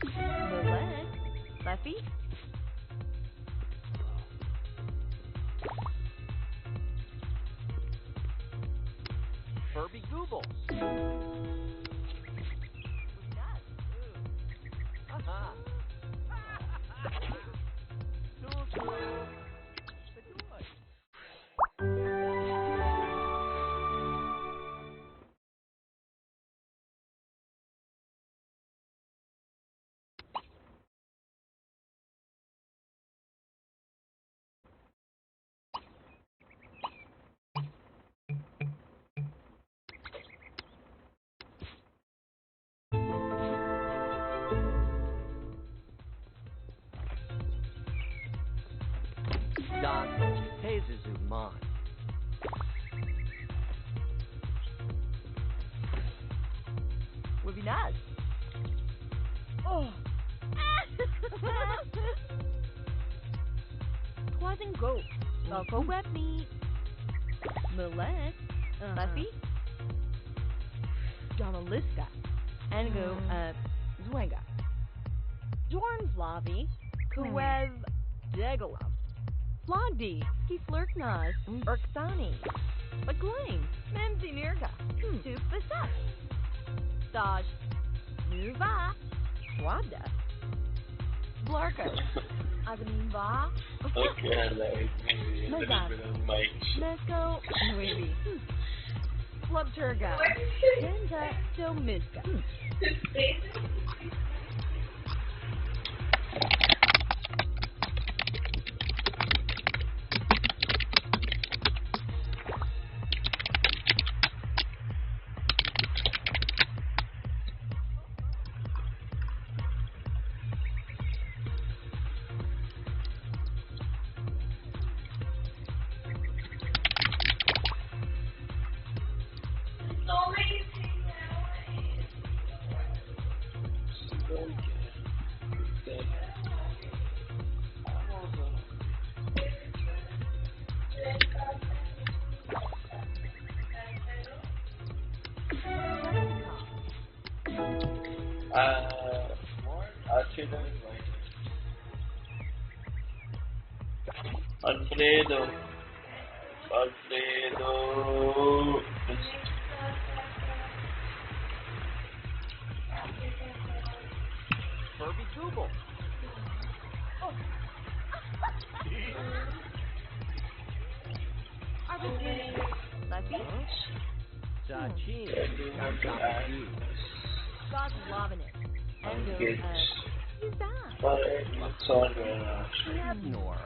Bullet. Leffy. Furby Google. Aha. Don Tezuzuman. Webinas. Oh. Twasn't go. Go Webney. Millet. Leffy. Donaliska. And go Zwanga. Dorn Flavi. Kwev Degolam. Flogdy. Skiflurknas. Urksani. Baglaim. Memzi Nirga. Tupasat. Staj. Nuva. Swada. Blarko. Agamimva. Okay, Mazat. Mesko. Nuevi. Flubturga. Denta. Domiska. Alfredo. Furby Google. Leffy. Sachin. God's loving it. And go, who's that? Abnor.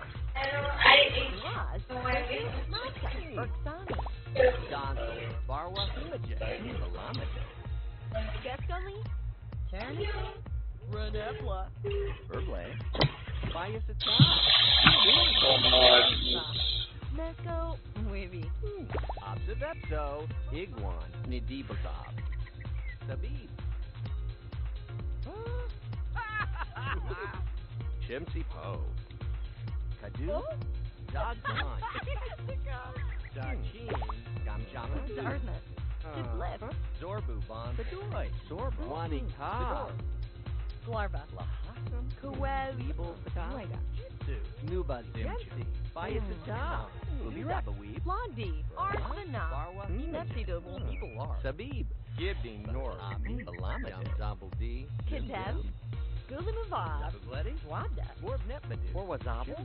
Was. Urksani. Donzo. Barwa Himaja. Balamada. Geskali. Ternity. Renepla. Burble. Biasata. Mesko. Wavy. Obsivepso. Iguan. Nidibagab. Sabib. Chimsy Po. Kadu. Zagdan. Sachin. Gamjama. Dartmouth. Flip. Zorbu Bon Bedoy. Zorbu. Wanika. Glarva. Lahasam. Kwev. Weeble Pata. Jitsu. Nuba Zimchi. Biasata. Ubidabaweeb. Blondie. Arsvana. Barwa. Nepsi double. People Sabib. Gibding Nor. Balamada. Zambaldi. Kitem. Gulimavad. Zabugledi. Wada. Borb Netmadu. Or Wazabal.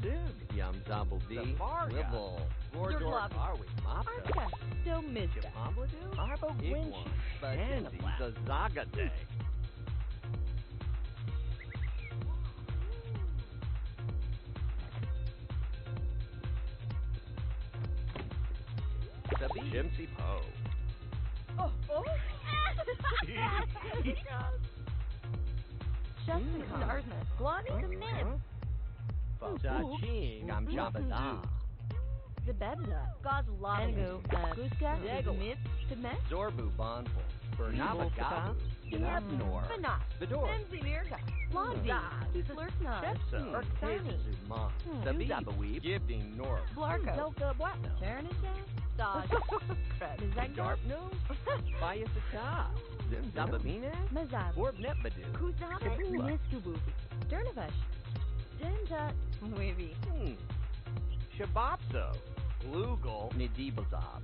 Yum Zambaldi. Wibble. Gordor. Arwi. Mopsa. Arska. Domiska. Pombladu. Arbo Winch. Banzi. Zazagade. Sabi. Chimsy Po. Oh. Shasta Dartmouth. Glani the Nim. Sachin. Gamjabada. Zabebza. Kozlovnik. Angu. Kuska. Zegel. Mip. Tibet. Zorbu Bonful. Bernaba Gabu. Yanabnor. Fanas. Vidor. Benzinirka. Londi. Slurkna. Shepso. Urksani. Hezazuma. Zabi. Zabaweeb. Gibding North. Blarko. Zoka Bwatno. Taranashay. Saj. Kred. Mizagda. Darpno. Bayasata. Zababina. Mazab. Borbnetbadu. Kuzaba. Kabula. Niskububi. Dernavush. Denza. Weavy. Shabopso. Lugal. Nidibazab.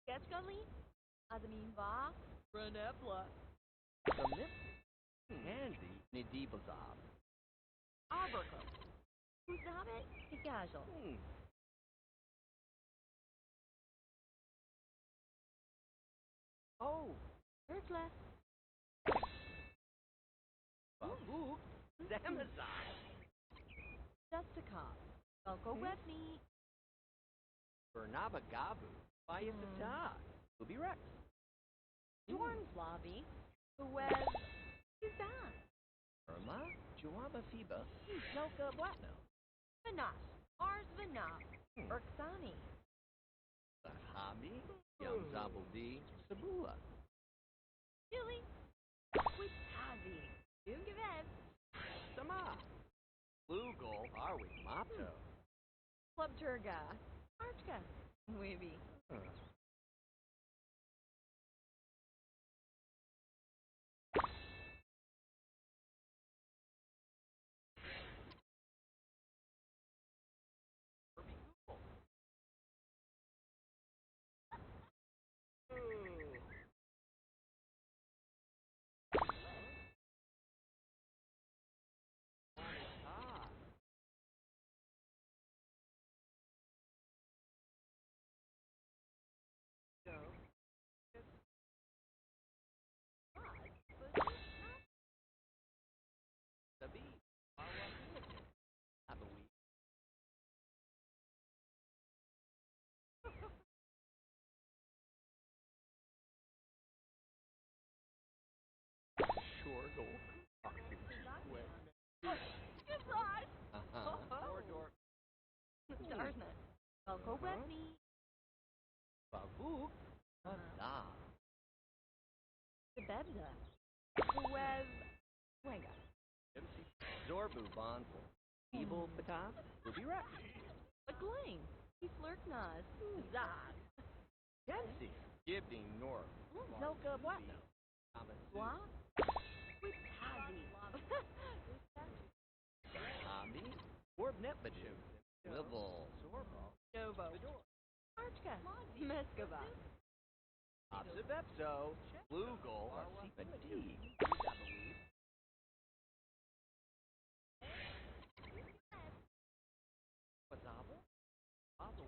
Sketchgully. Azamin Va. Renepla. Handy. Nidibazab. Aberco. Uzabit. Tikajal. Oh. Urkla. Babu. Zamazar. Justicop. Velko Webney. Bernaba Gabu. Bayasata. Ubi Rex. Dorn's Lobby. The Web. Who's that? Irma. Juama Fiba. Zoka Bwatno. Fanas. Ars Vanap. Urksani. Sahabi. Yamzabaldi. Sabula. Julie. Witazi. Dugavev. Sama. Lugal. Arwi. Mopto. Club Turga. Archka. Weavy. Sabi. Abawi. Sure go. Goodbye. Mordor. Starsnet. Velko Webney. Babu. Da. Zabebza. The Web. Wenga. Zorbu Bonful. Evil Batab. Ubi Rex. McLean. He's Lurknaz. Zag. Yancy. Gibding North. Zoka Bwatno. Blah. Witazi. Sahabi. Borbnetbadu. Wivel. Zorbo. Novo. Archka. Meskova. Obsibepso. Lugal. Fatigue. Wazaba. Babu.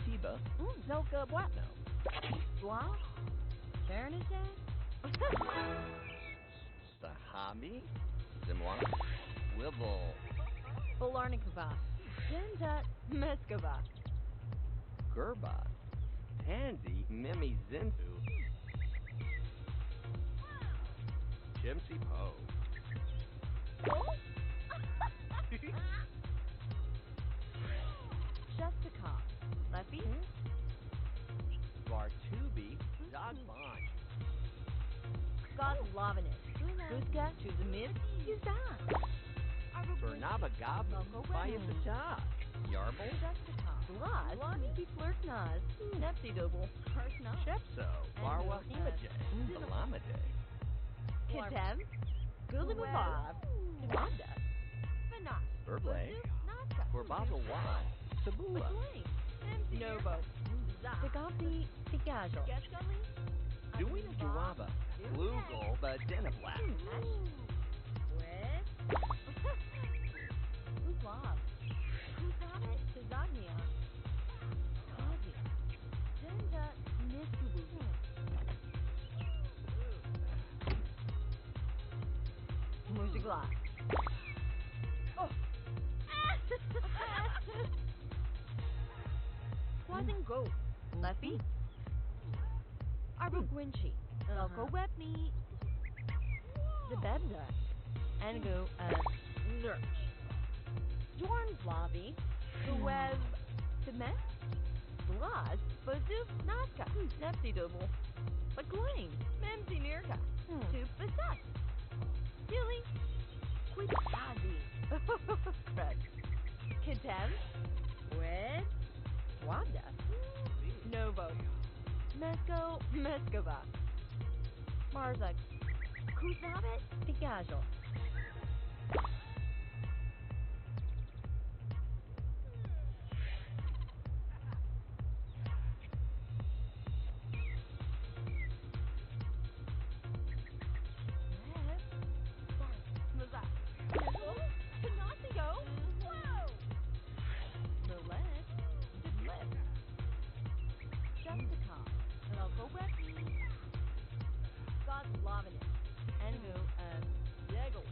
Fiba. Znoka Bwatno. Blah. Sharonizad. Sahami. Simwa. Wibble. Bolarnikova. Denza Meskova. Gerba. Tansy. Mimi Zintu. Chimsy Po. Jessica. Leffy. Vartubi. Zogbon. Godlovanis. Guska to the mid. Yuzan. Bernabagab. Bayasata. Yarble. Jessica. Glaz. Lani Flirknaz. Nepsi Double. Harsna. Chepso. Barwa Image. Salamade. Kitem. Gulimabab. Wanda. Fanas. Burble. Naska. Gorbazel Wa. Sabula. Novo. Tagapi. Tigajo. Duina Jawaba. Lugal. Denablat. Uslav. Kusamet. Tazagnia. Kazi. Tenda. Niskubu. Muzigla. Oh. Squazing goat. Leffy. Arbogwinchi. Elko Wepney. Zebebda. Ango. Lurch. Dorn Flavi. The Web. Cement. Glaz. Bazoof. Nazca. Nepsi Double. McLean. Memsi Nirka. Tube Basat. Dilly. Quitazi. Correct. Kitem. Wed. Wabda. Novo. Mesko. Meskova. Marzak. Kuzabet. Tigajo. Godlovanis. Angu. Zegel.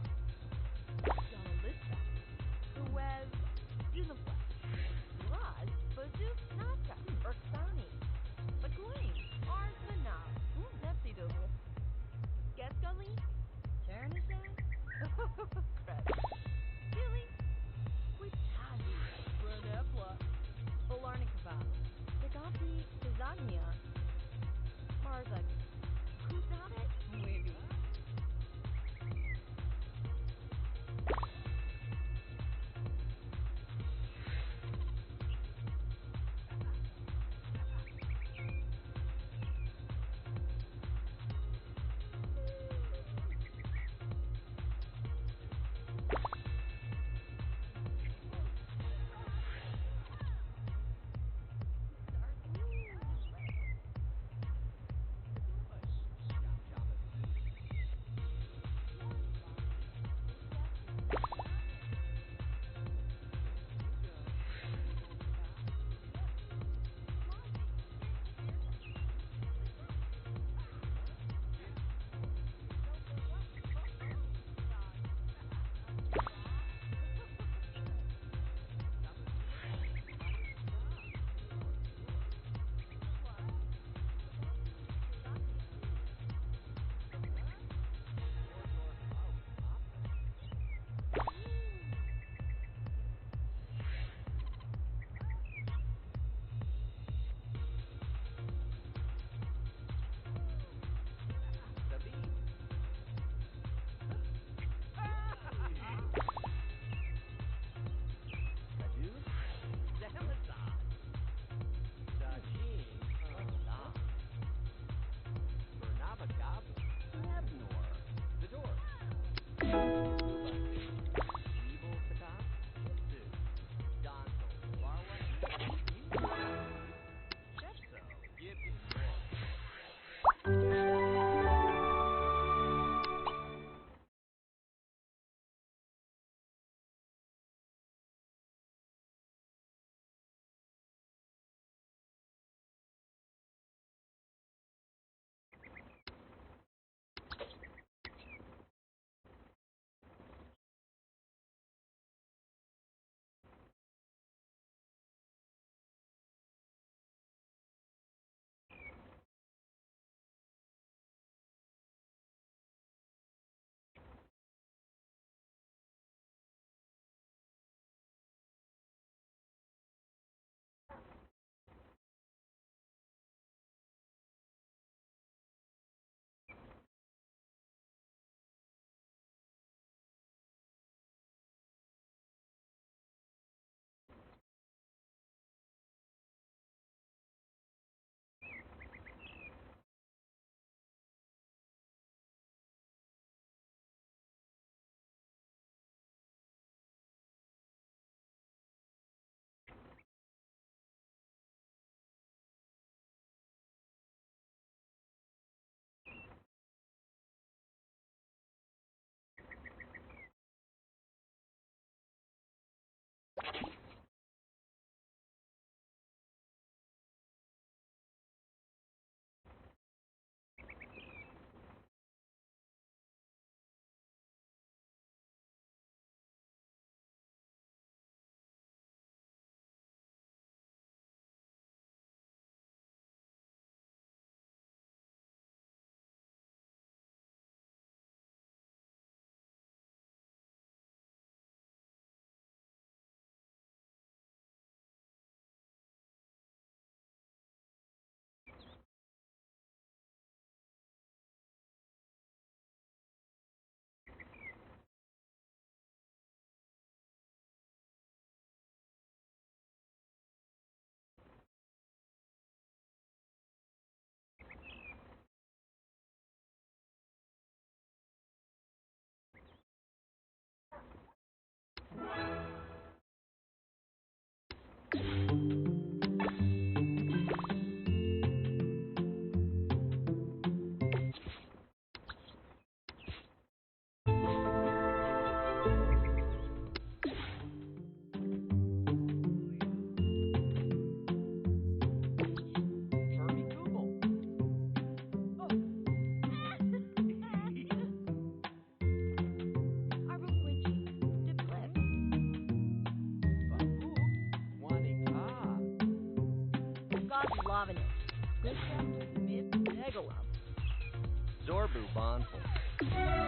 Zorbu Bonful.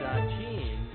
Sachin.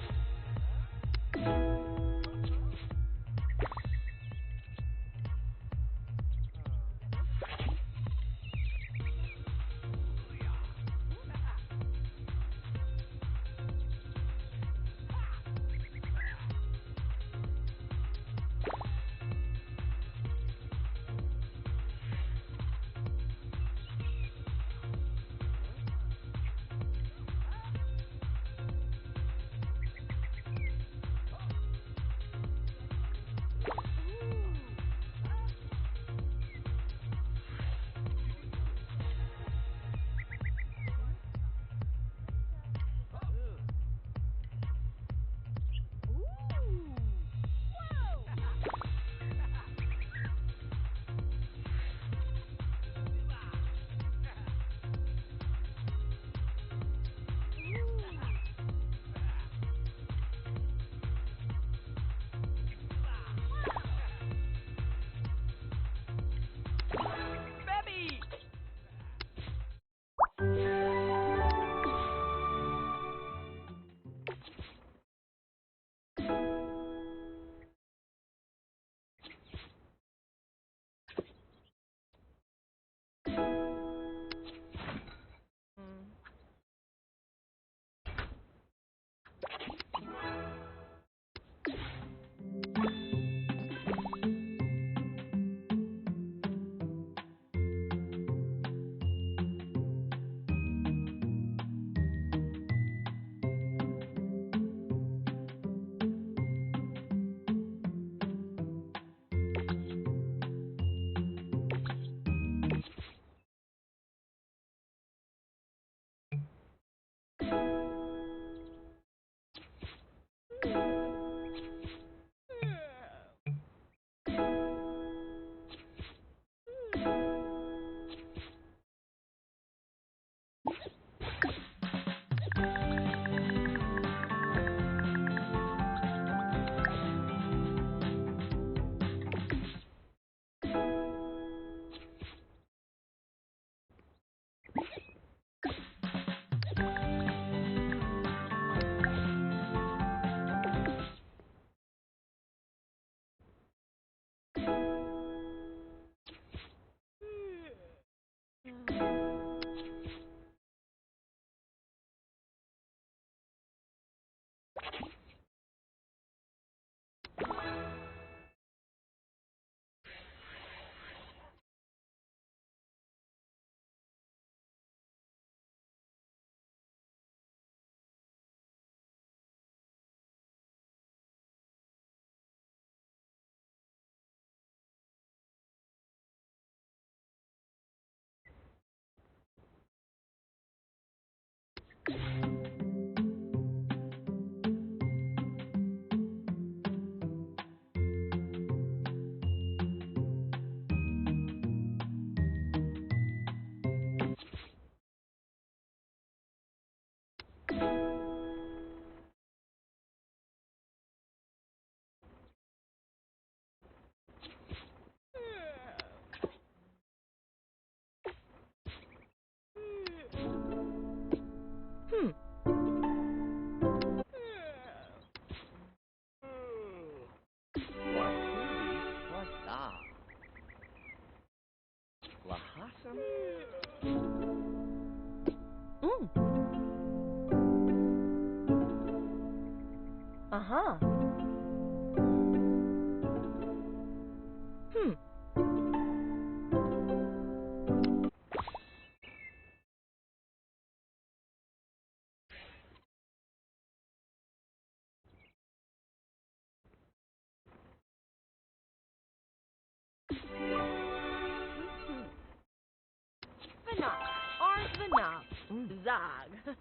Zog.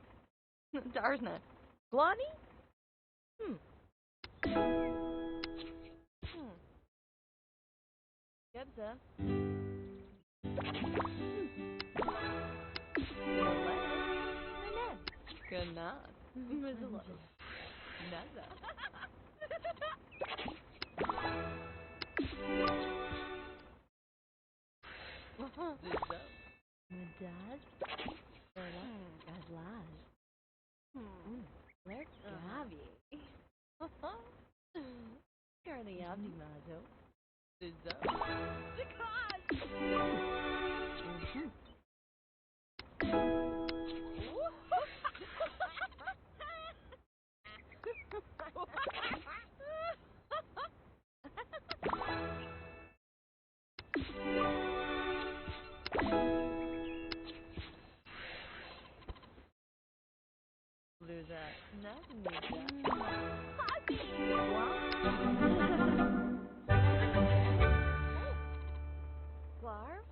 Darsna. Glani? Gebza. Kanad. Mizla. Naza. Zizzo. Madad. Gadlaz. Lerk Gavi. Carly Abdimazo. Zizzo. Luda. Nazamuda. Glarv?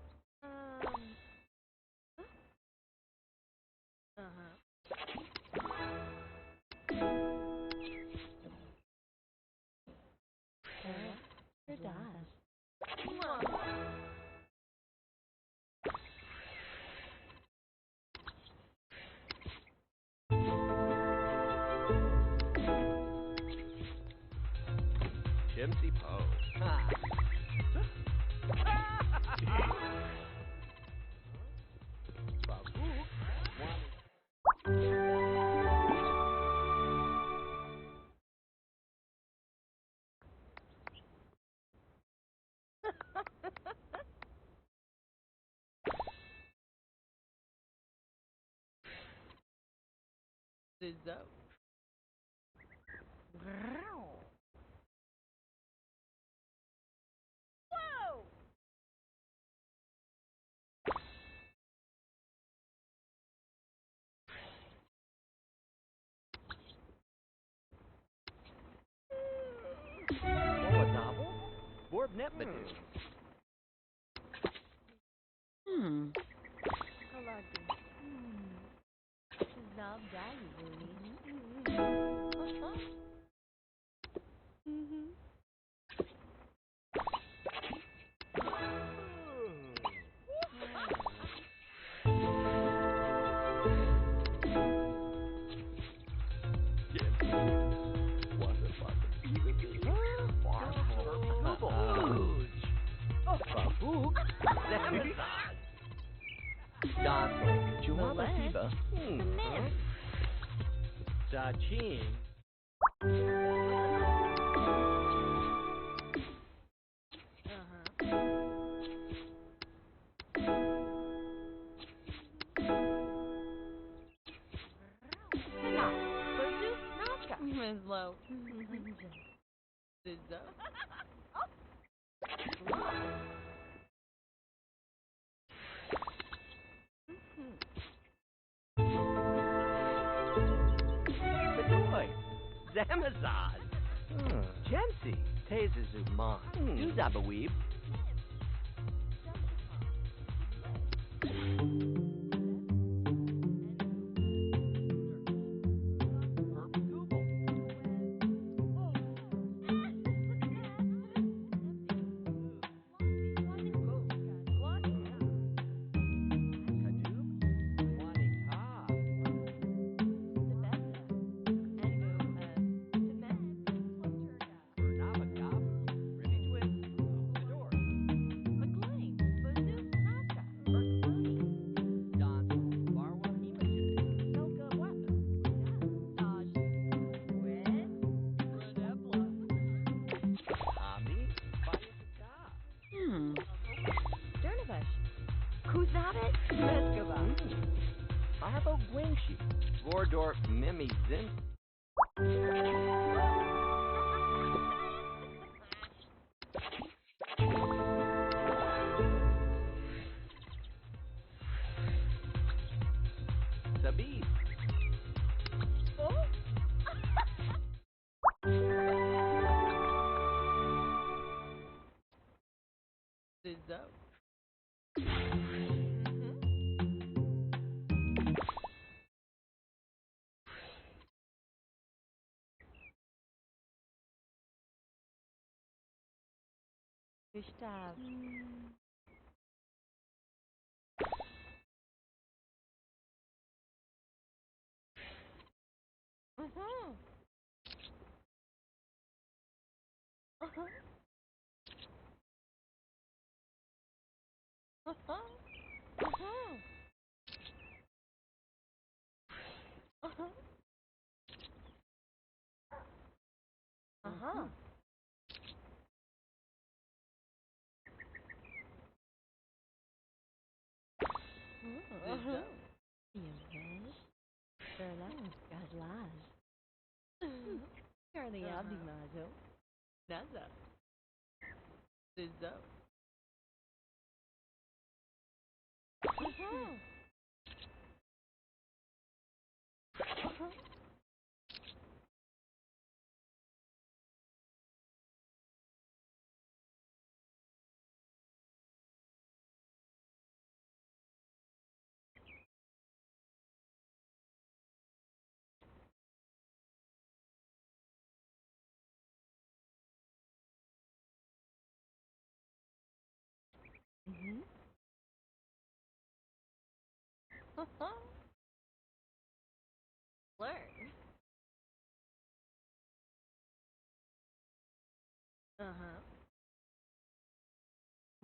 Chimsy Po. Ha. Zizzo. Whoa! Wawazabal? Borb Netbadu. Kaladi. Zav Dali, Rooney. Dazzle, Juwabasiba, Sachin, Winslow. Zizzo. Bedoy, Zamazaz, Jensi, Tazazuman, Duzabaweeb, Kuzabit? Meskova. Arbo Gwingshi, Vordor Mimi Zin, Sabib, Zizzo. Gustav. Uh-huh. Uh-huh. Uh-huh. Uh-huh. Uh-huh. Uh-huh. Uh-huh. Yes. Berlin, Gazlaz. Charlie Abdi Mazo. Naza. Sizzo. Uh-huh. Uh-huh. Mm-hmm. Uh-huh. Learn. Uh-huh.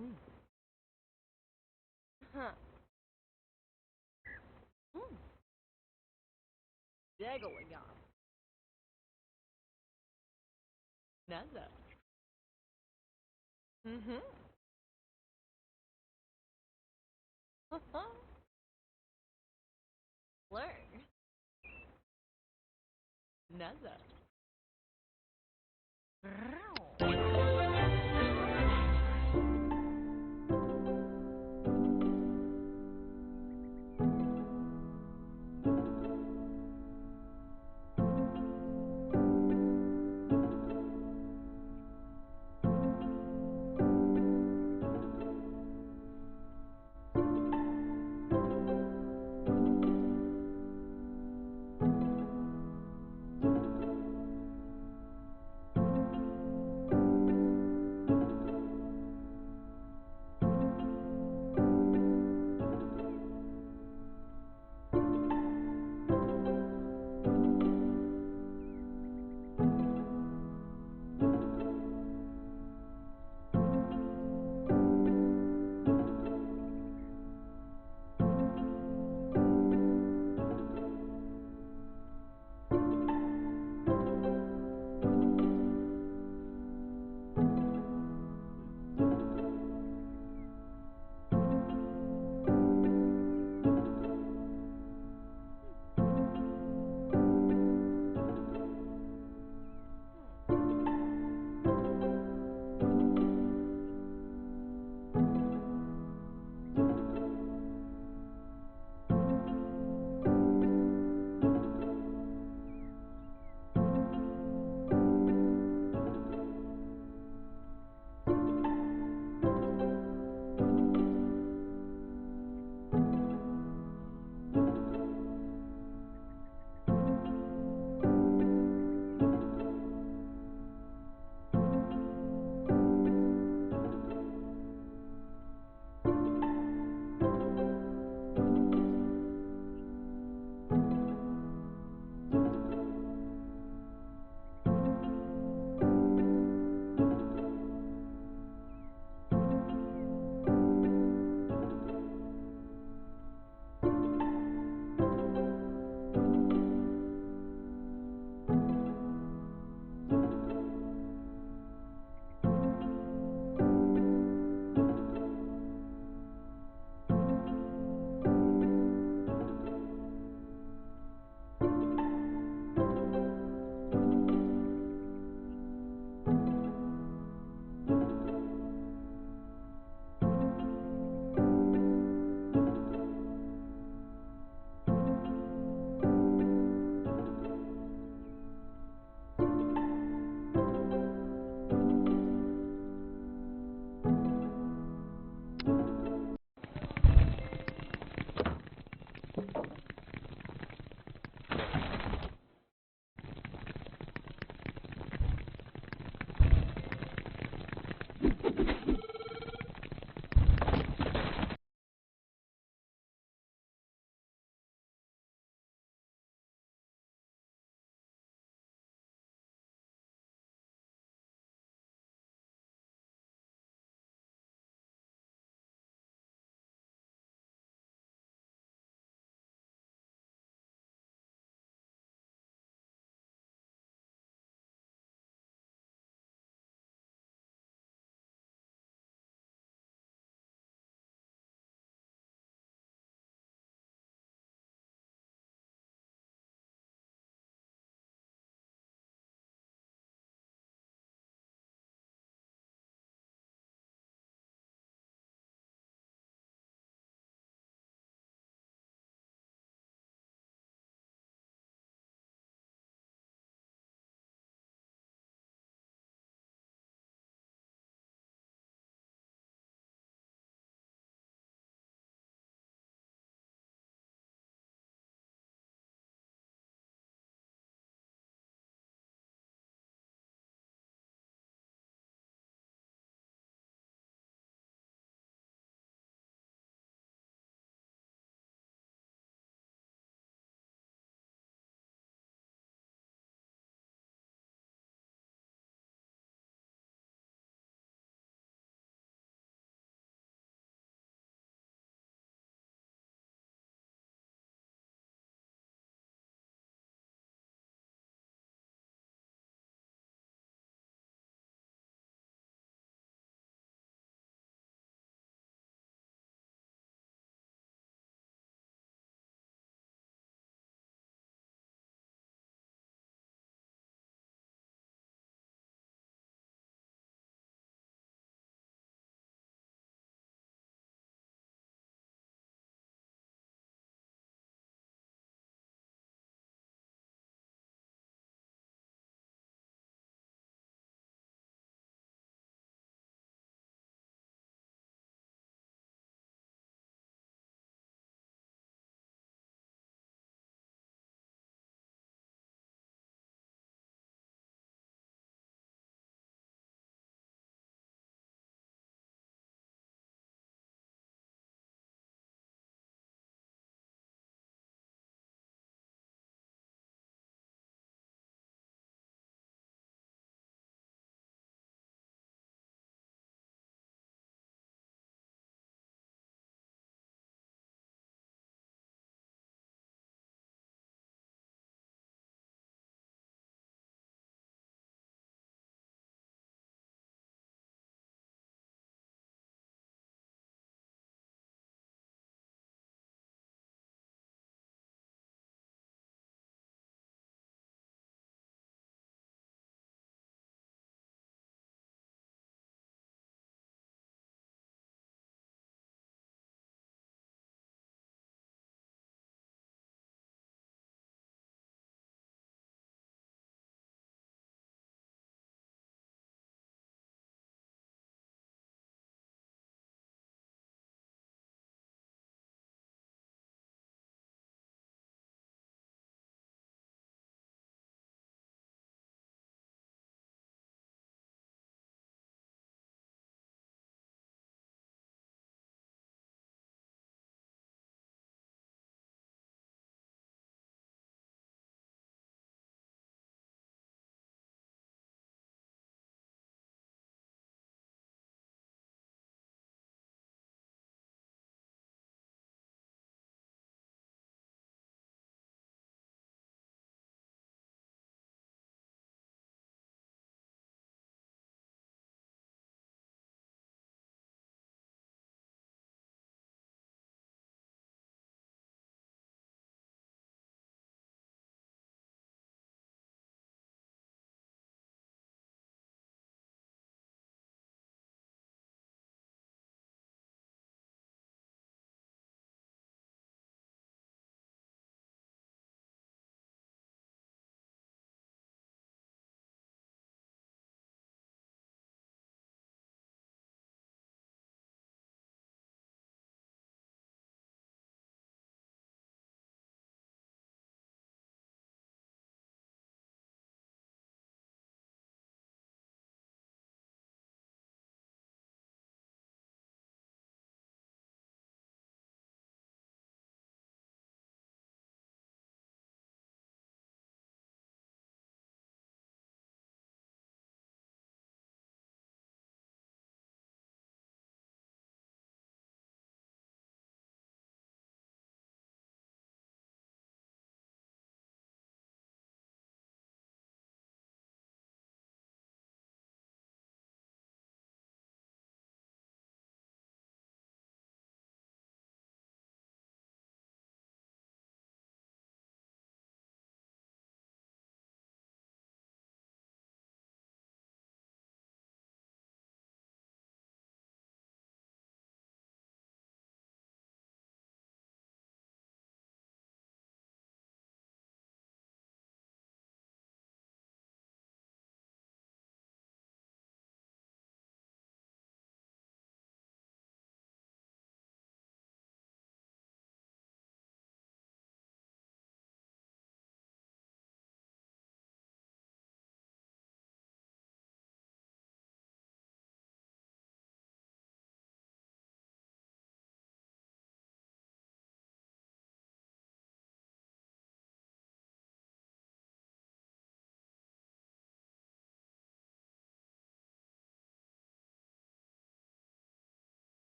Mm. Huh. Mm. Degaligam. Naza. Mm-hmm. Uh-huh. Learn. Naza.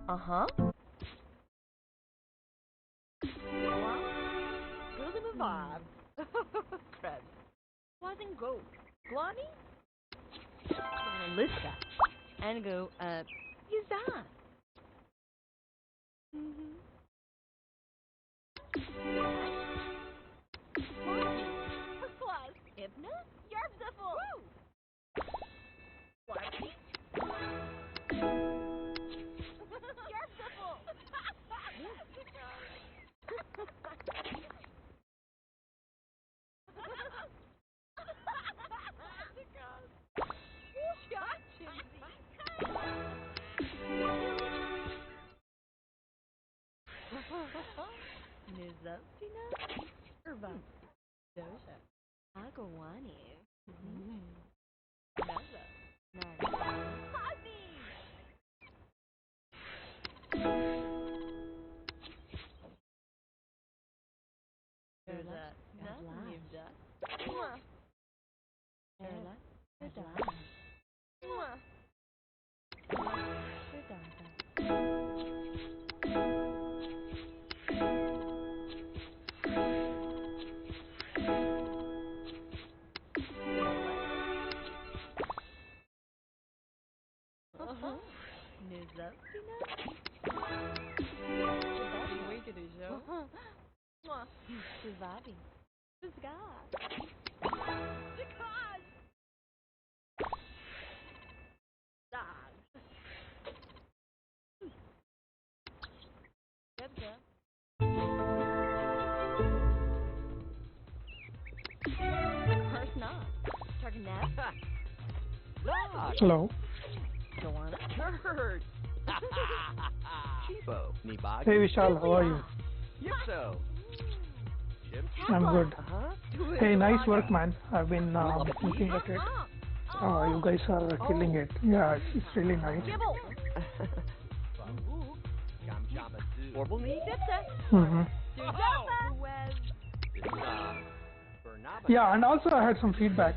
Uh-huh. Wow. Good in the vibe. Krebs. Wasn't go. Glani? Lista. And go, use that. Class. Ibna? Yarfzaful. Woo! Glani? Nizaptina? Urba. Doja. Agawani. Naza. Hobby! Doja. Navda. Erla. Dada. Nizaptina? Wait to the show. Surviving. The sky. The cause. Dog. Yep. Course not. Targanet. Hello. Go on. Kurt! Chibo, Nibag. Hey Vishal, how are you? Yipso. I'm good. Uh-huh. Hey, nice work, man. I've been looking at it. You guys are killing it. Yeah, it's really nice. Orbalni? Mm-hmm. Yeah, and also I had some feedback.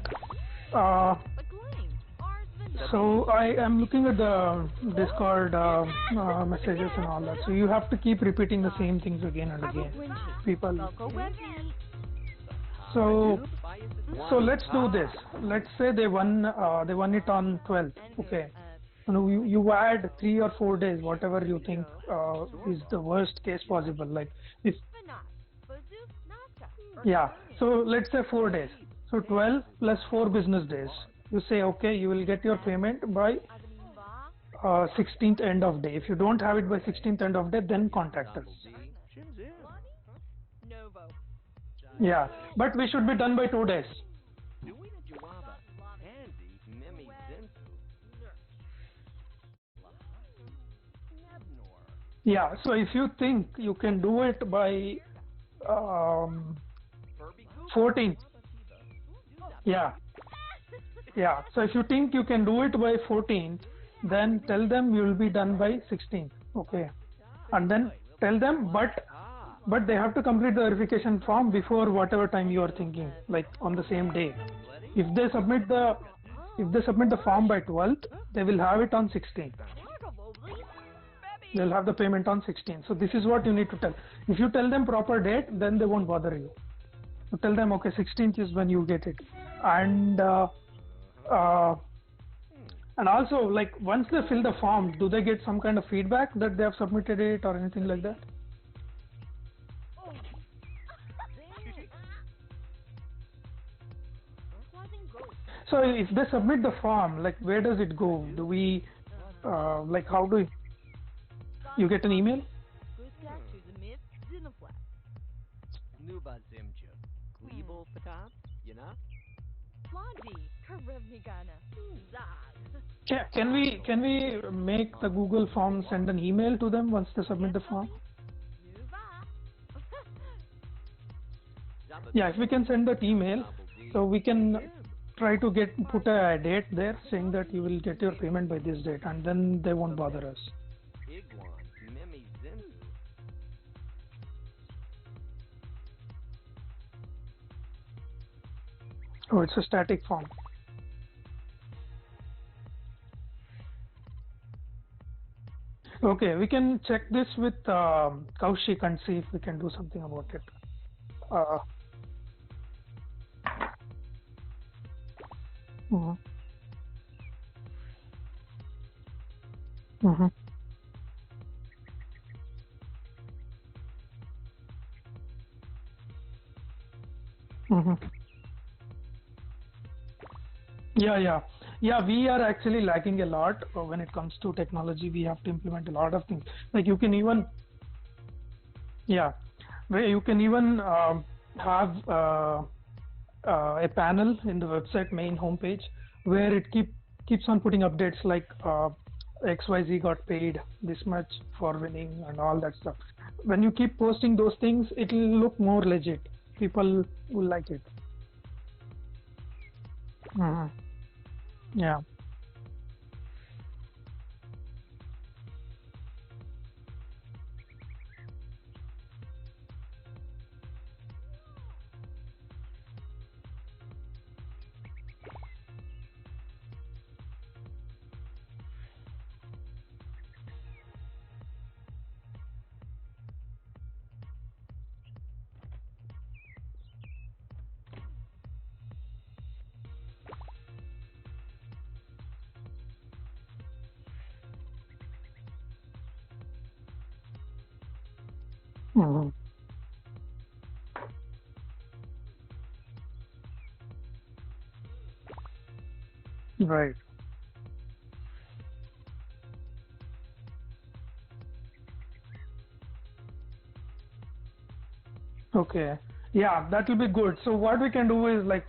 So I am looking at the Discord messages and all that. So you have to keep repeating the same things again and again. People. So let's do this. Let's say they won it on 12th. Okay. You add 3 or 4 days, whatever you think is the worst case possible. Like if so let's say 4 days. So 12 plus 4 business days. You say, okay, you will get your payment by 16th end of day. If you don't have it by 16th end of day, then contact us. Yeah, but we should be done by 2 days. Yeah, so if you think you can do it by 14th, yeah, so if you think you can do it by 14th, then tell them you will be done by 16th, okay? And then tell them, but they have to complete the verification form before whatever time you are thinking, like on the same day. If they submit the form by 12th, they will have it on 16th. They'll have the payment on 16th. So this is what you need to tell. If you tell them proper date, then they won't bother you. You tell them, okay, 16th is when you get it. And also, like, once they fill the form, do they get some kind of feedback that they have submitted it or anything like that? So if they submit the form, like, where does it go? Do we, like, how do you get an email? Yeah, can we make the Google form send an email to them once they submit the form? Yeah, if we can send that email, so we can try to put a date there saying that you will get your payment by this date, and then they won't bother us. Oh, it's a static form. Okay, we can check this with Kaushik and see if we can do something about it. Mhm. Mhm. Mhm. Yeah. We are actually lacking a lot when it comes to technology. We have to implement a lot of things. Like you can even, yeah, where you can even have a panel in the website main homepage where it keeps on putting updates like XYZ got paid this much for winning and all that stuff. When you keep posting those things, it will look more legit. People will like it. Mhm. Yeah. Mhm. Right. Okay. Yeah, that will be good. So what we can do is like,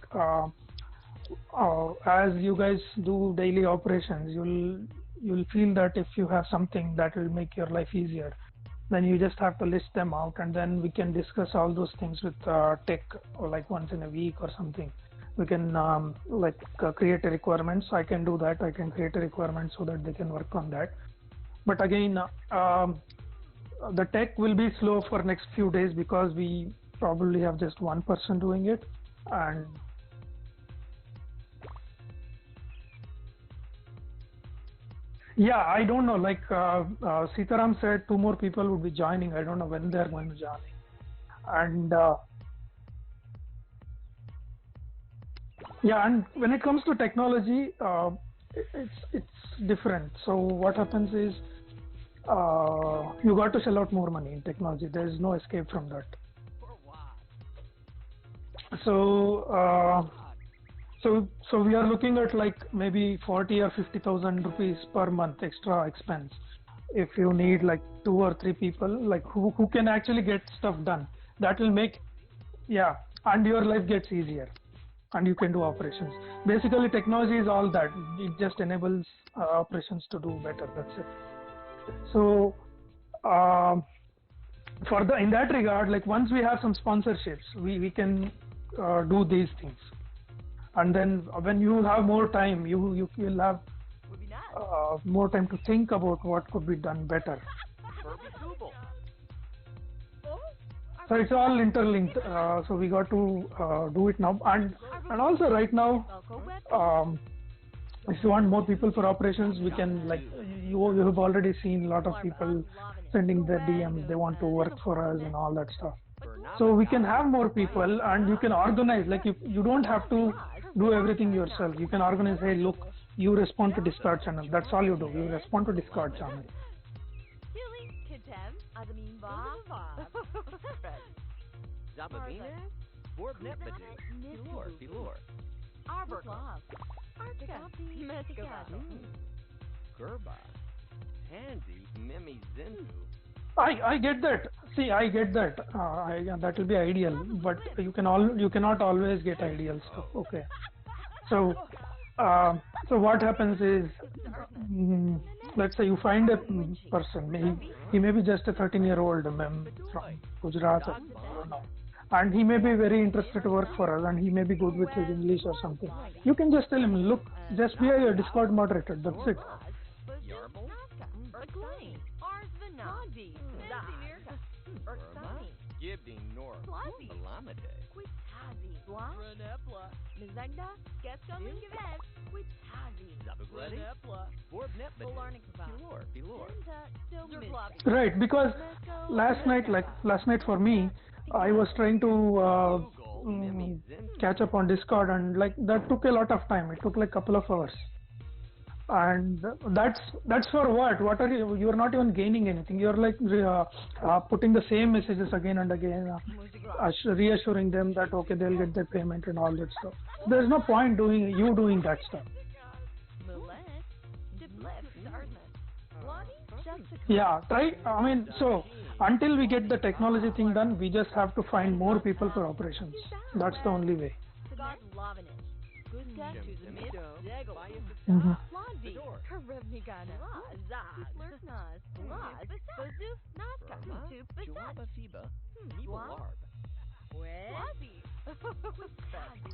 as you guys do daily operations, you'll feel that if you have something that will make your life easier, then you just have to list them out, and then we can discuss all those things with tech, or like once in a week or something. We can create a requirement. So I can do that. I can create a requirement so that they can work on that. But again, the tech will be slow for next few days because we probably have just one person doing it. And yeah, I don't know, like Sitaram said, two more people would be joining. I don't know when they're going to join. And yeah, and when it comes to technology, it's different. So what happens is you got to sell out more money in technology. There is no escape from that. So so we are looking at like maybe 40 or 50,000 rupees per month extra expense if you need like two or three people like who can actually get stuff done. That will make, yeah, and your life gets easier, and you can do operations. Basically, technology is all that. It just enables operations to do better. That's it. So um for the in that regard, like once we have some sponsorships, we can do these things. And then when you have more time, you will have more time to think about what could be done better. So it's all interlinked. So we got to do it now, and also right now, um, if you want more people for operations, we can, like, you have already seen a lot of people sending their DMs. They want to work for us and all that stuff. So we can have more people, and you can organize. Like you don't have to do everything yourself. You can organize. Hey, look, you respond to Discord channel. That's all you do. You respond to Discord channel. I get that. See, I get that. That will be ideal, but you cannot always get ideal stuff. Okay. So so what happens is, let's say you find a person. He may be just a 13-year-old from Gujarat, or, I don't know, and he may be very interested to work for us, and he may be good with his English or something. You can just tell him, look, just be a Discord moderator. That's it. Gibding North. Plazi. Alamede. Quitazi. Bla. Renepla. Mizagda. Geskan Lingevet. Quitazi. Zabagledi. Renepla. Borbnet. Volarnik Va. Pilor. Pilor. Denta. Zerklavi. Right, because last night for me, I was trying to catch up on Discord, and like that took a lot of time. It took like a couple of hours, and that's for what? What are you? You're not even gaining anything. You're like putting the same messages again and again, reassuring them that okay, they'll get their payment and all that stuff. There's no point doing that stuff. Yeah, try. I mean, so until we get the technology thing done, we just have to find more people for operations. That's the only way. Mhm.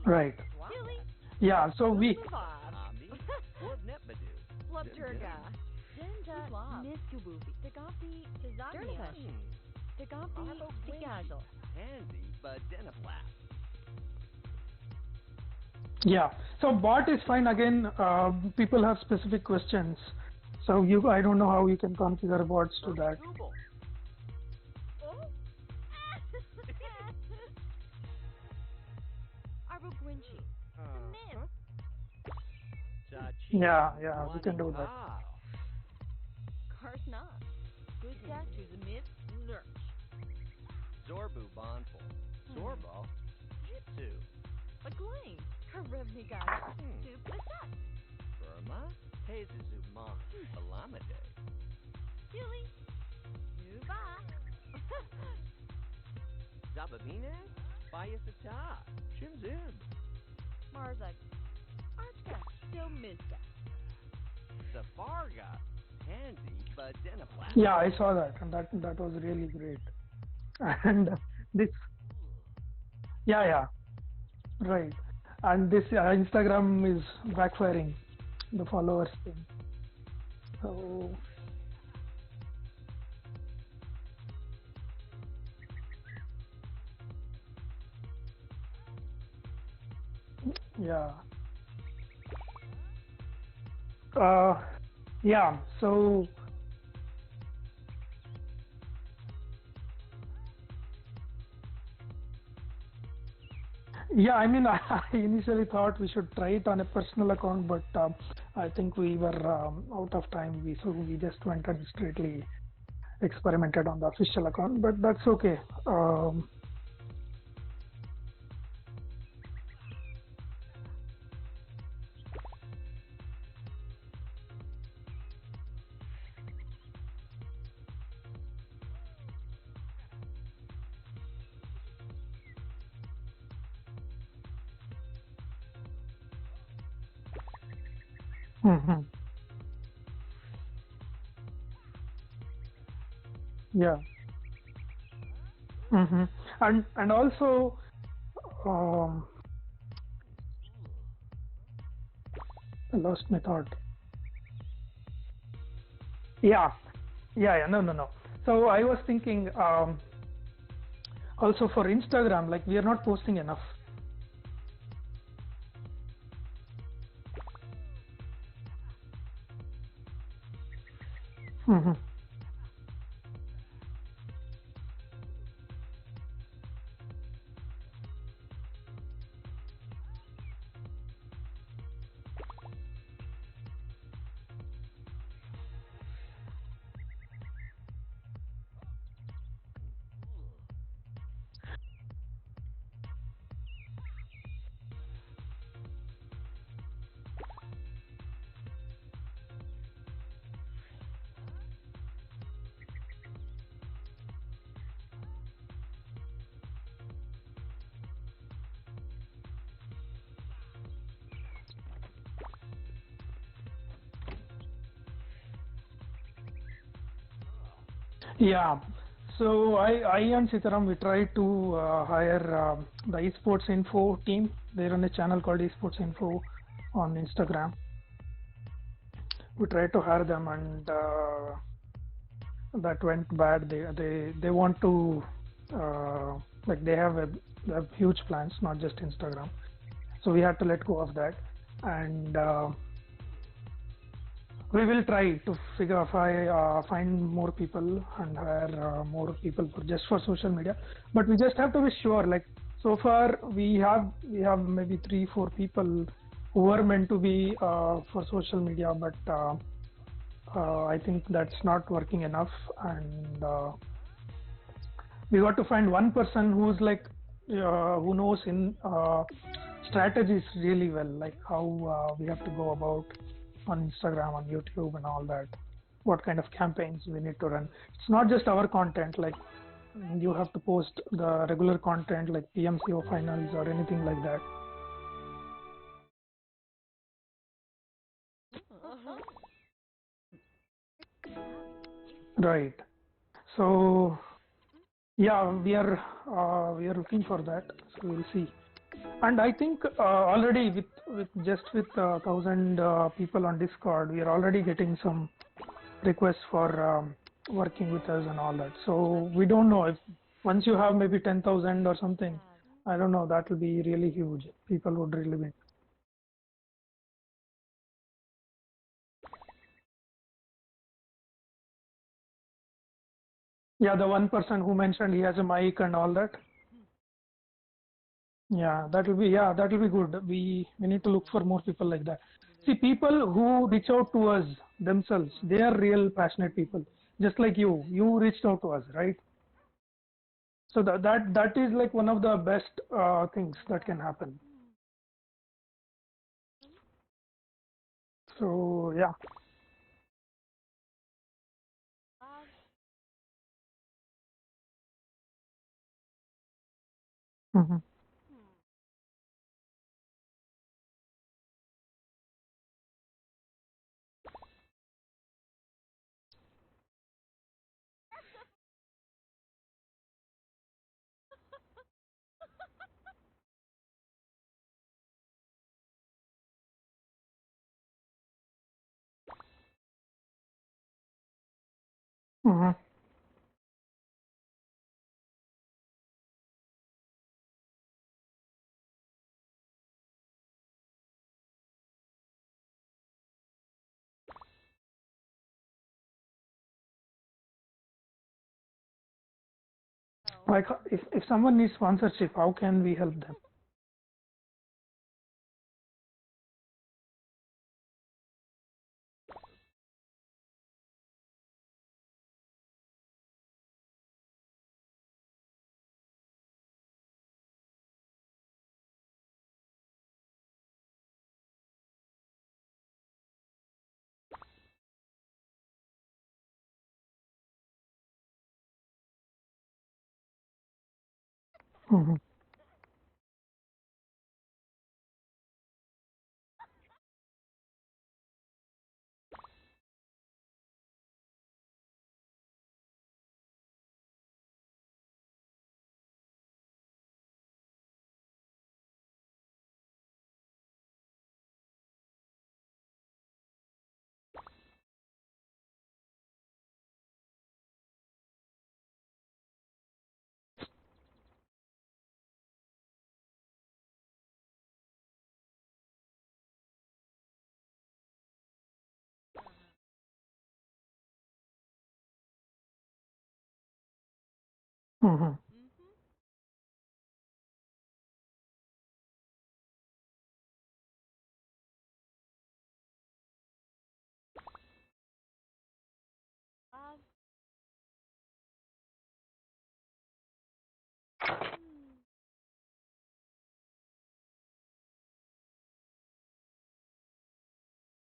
Right. Yeah, so we. Yeah, so bot is fine. Again, people have specific questions, so I don't know how you can configure bots to that. Yeah, we can do that. Zorbu Bonful. Zorbo. Jitsu. Burma. Tezuzuman. Alamede. Zababine. Bayasata. Chimzib. Marzak. Archka. Silmiska. Safarga. Handy. Badenaplat. Yeah, I saw that, and that was really great. And this, yeah, right. And this Instagram is backfiring, the followers thing. So yeah, yeah. So yeah, I mean, I initially thought we should try it on a personal account, but I think we were out of time. So we just went and straightly experimented on the official account, but that's okay. Mhm. Yeah. Hmm. And also, um, I lost my thought. Yeah, yeah. No. So I was thinking, also for Instagram, like we are not posting enough. Hmm. Yeah. So I and Sitaram, we tried to hire the esports info team. They run a channel called esports info on Instagram. We tried to hire them, and that went bad. They want to like they have huge plans, not just Instagram. So we had to let go of that, and we will try to find more people and hire more people for just for social media. But we just have to be sure. Like so far, we have maybe 3-4 people who are meant to be for social media, but I think that's not working enough, and we got to find one person who's like who knows in strategies really well, like how we have to go about on Instagram, on YouTube, and all that. What kind of campaigns we need to run. It's not just our content. Like you have to post the regular content, like PMCO finals or anything like that. Right. So yeah, we are looking for that. So we'll see. And I think already with 1,000 people on Discord, we are already getting some requests for working with us and all that. So we don't know if once you have maybe 10,000 or something, I don't know, that will be really huge. People would really be. Yeah, the one person who mentioned he has a mic and all that. Yeah, that will be good. We need to look for more people like that. See, people who reach out to us themselves, they are real passionate people. Just like you reached out to us, right? So that is like one of the best things that can happen. So yeah. Hmm. Hmm. Like if someone needs sponsorship, how can we help them? Hmm. Hmm.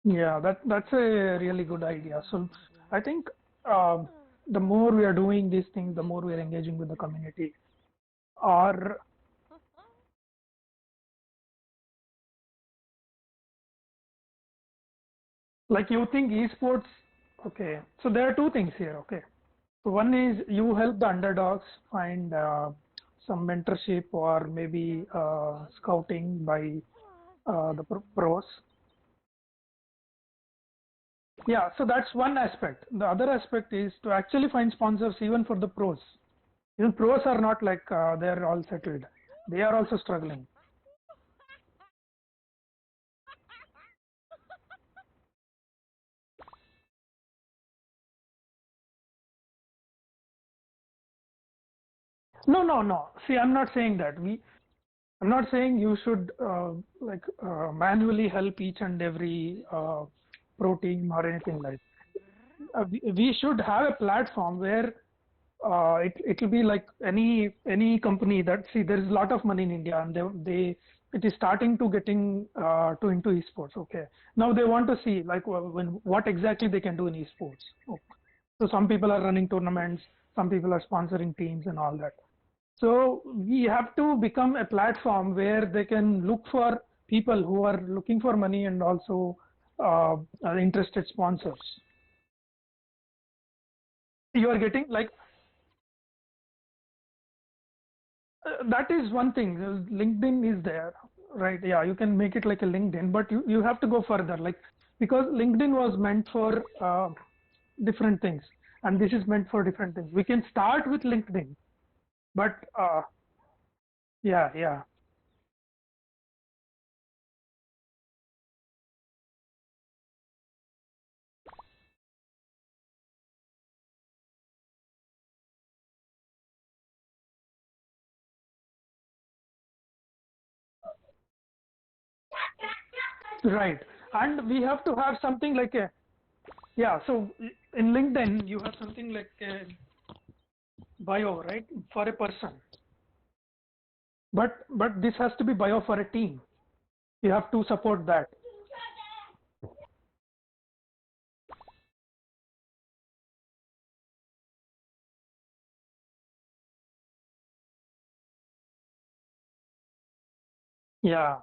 Yeah, that's a really good idea. So I think the more we are doing these things, the more we are engaging with the community. Or like you think esports, okay. So there are two things here, okay. So one is you help the underdogs find some mentorship or maybe scouting by the pros. Yeah, so that's one aspect. The other aspect is to actually find sponsors even for the pros. Even pros are not like they're all settled. They are also struggling. No. See, I'm not saying that. I'm not saying you should manually help each and every pro team or anything like. We should have a platform where it will be like any company that, see, there is a lot of money in India, and they it is starting to getting to into esports. Okay, now they want to see like what exactly they can do in esports. Okay. So some people are running tournaments, some people are sponsoring teams and all that. So we have to become a platform where they can look for people who are looking for money and also are interested sponsors. You are getting like that is one thing. LinkedIn is there, right? Yeah, you can make it like a LinkedIn, but you have to go further, like, because LinkedIn was meant for different things, and this is meant for different things. We can start with LinkedIn, but yeah, right. And we have to have something like a, yeah. So in LinkedIn, you have something like a bio, right, for a person, but this has to be bio for a team. You have to support that. Yeah.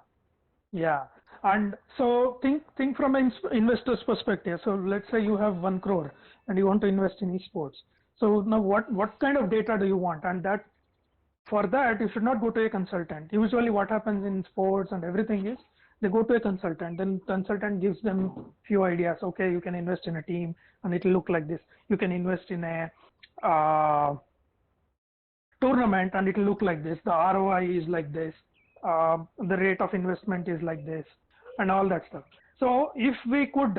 Yeah, and so think from an investor's perspective. So let's say you have 1 crore and you want to invest in esports. So now what kind of data do you want? And that, for that, you should not go to a consultant. Usually what happens in sports and everything is they go to a consultant. Then consultant gives them few ideas. Okay, you can invest in a team and it will look like this. You can invest in a tournament and it will look like this. The ROI is like this. The rate of investment is like this, and all that stuff. So if we could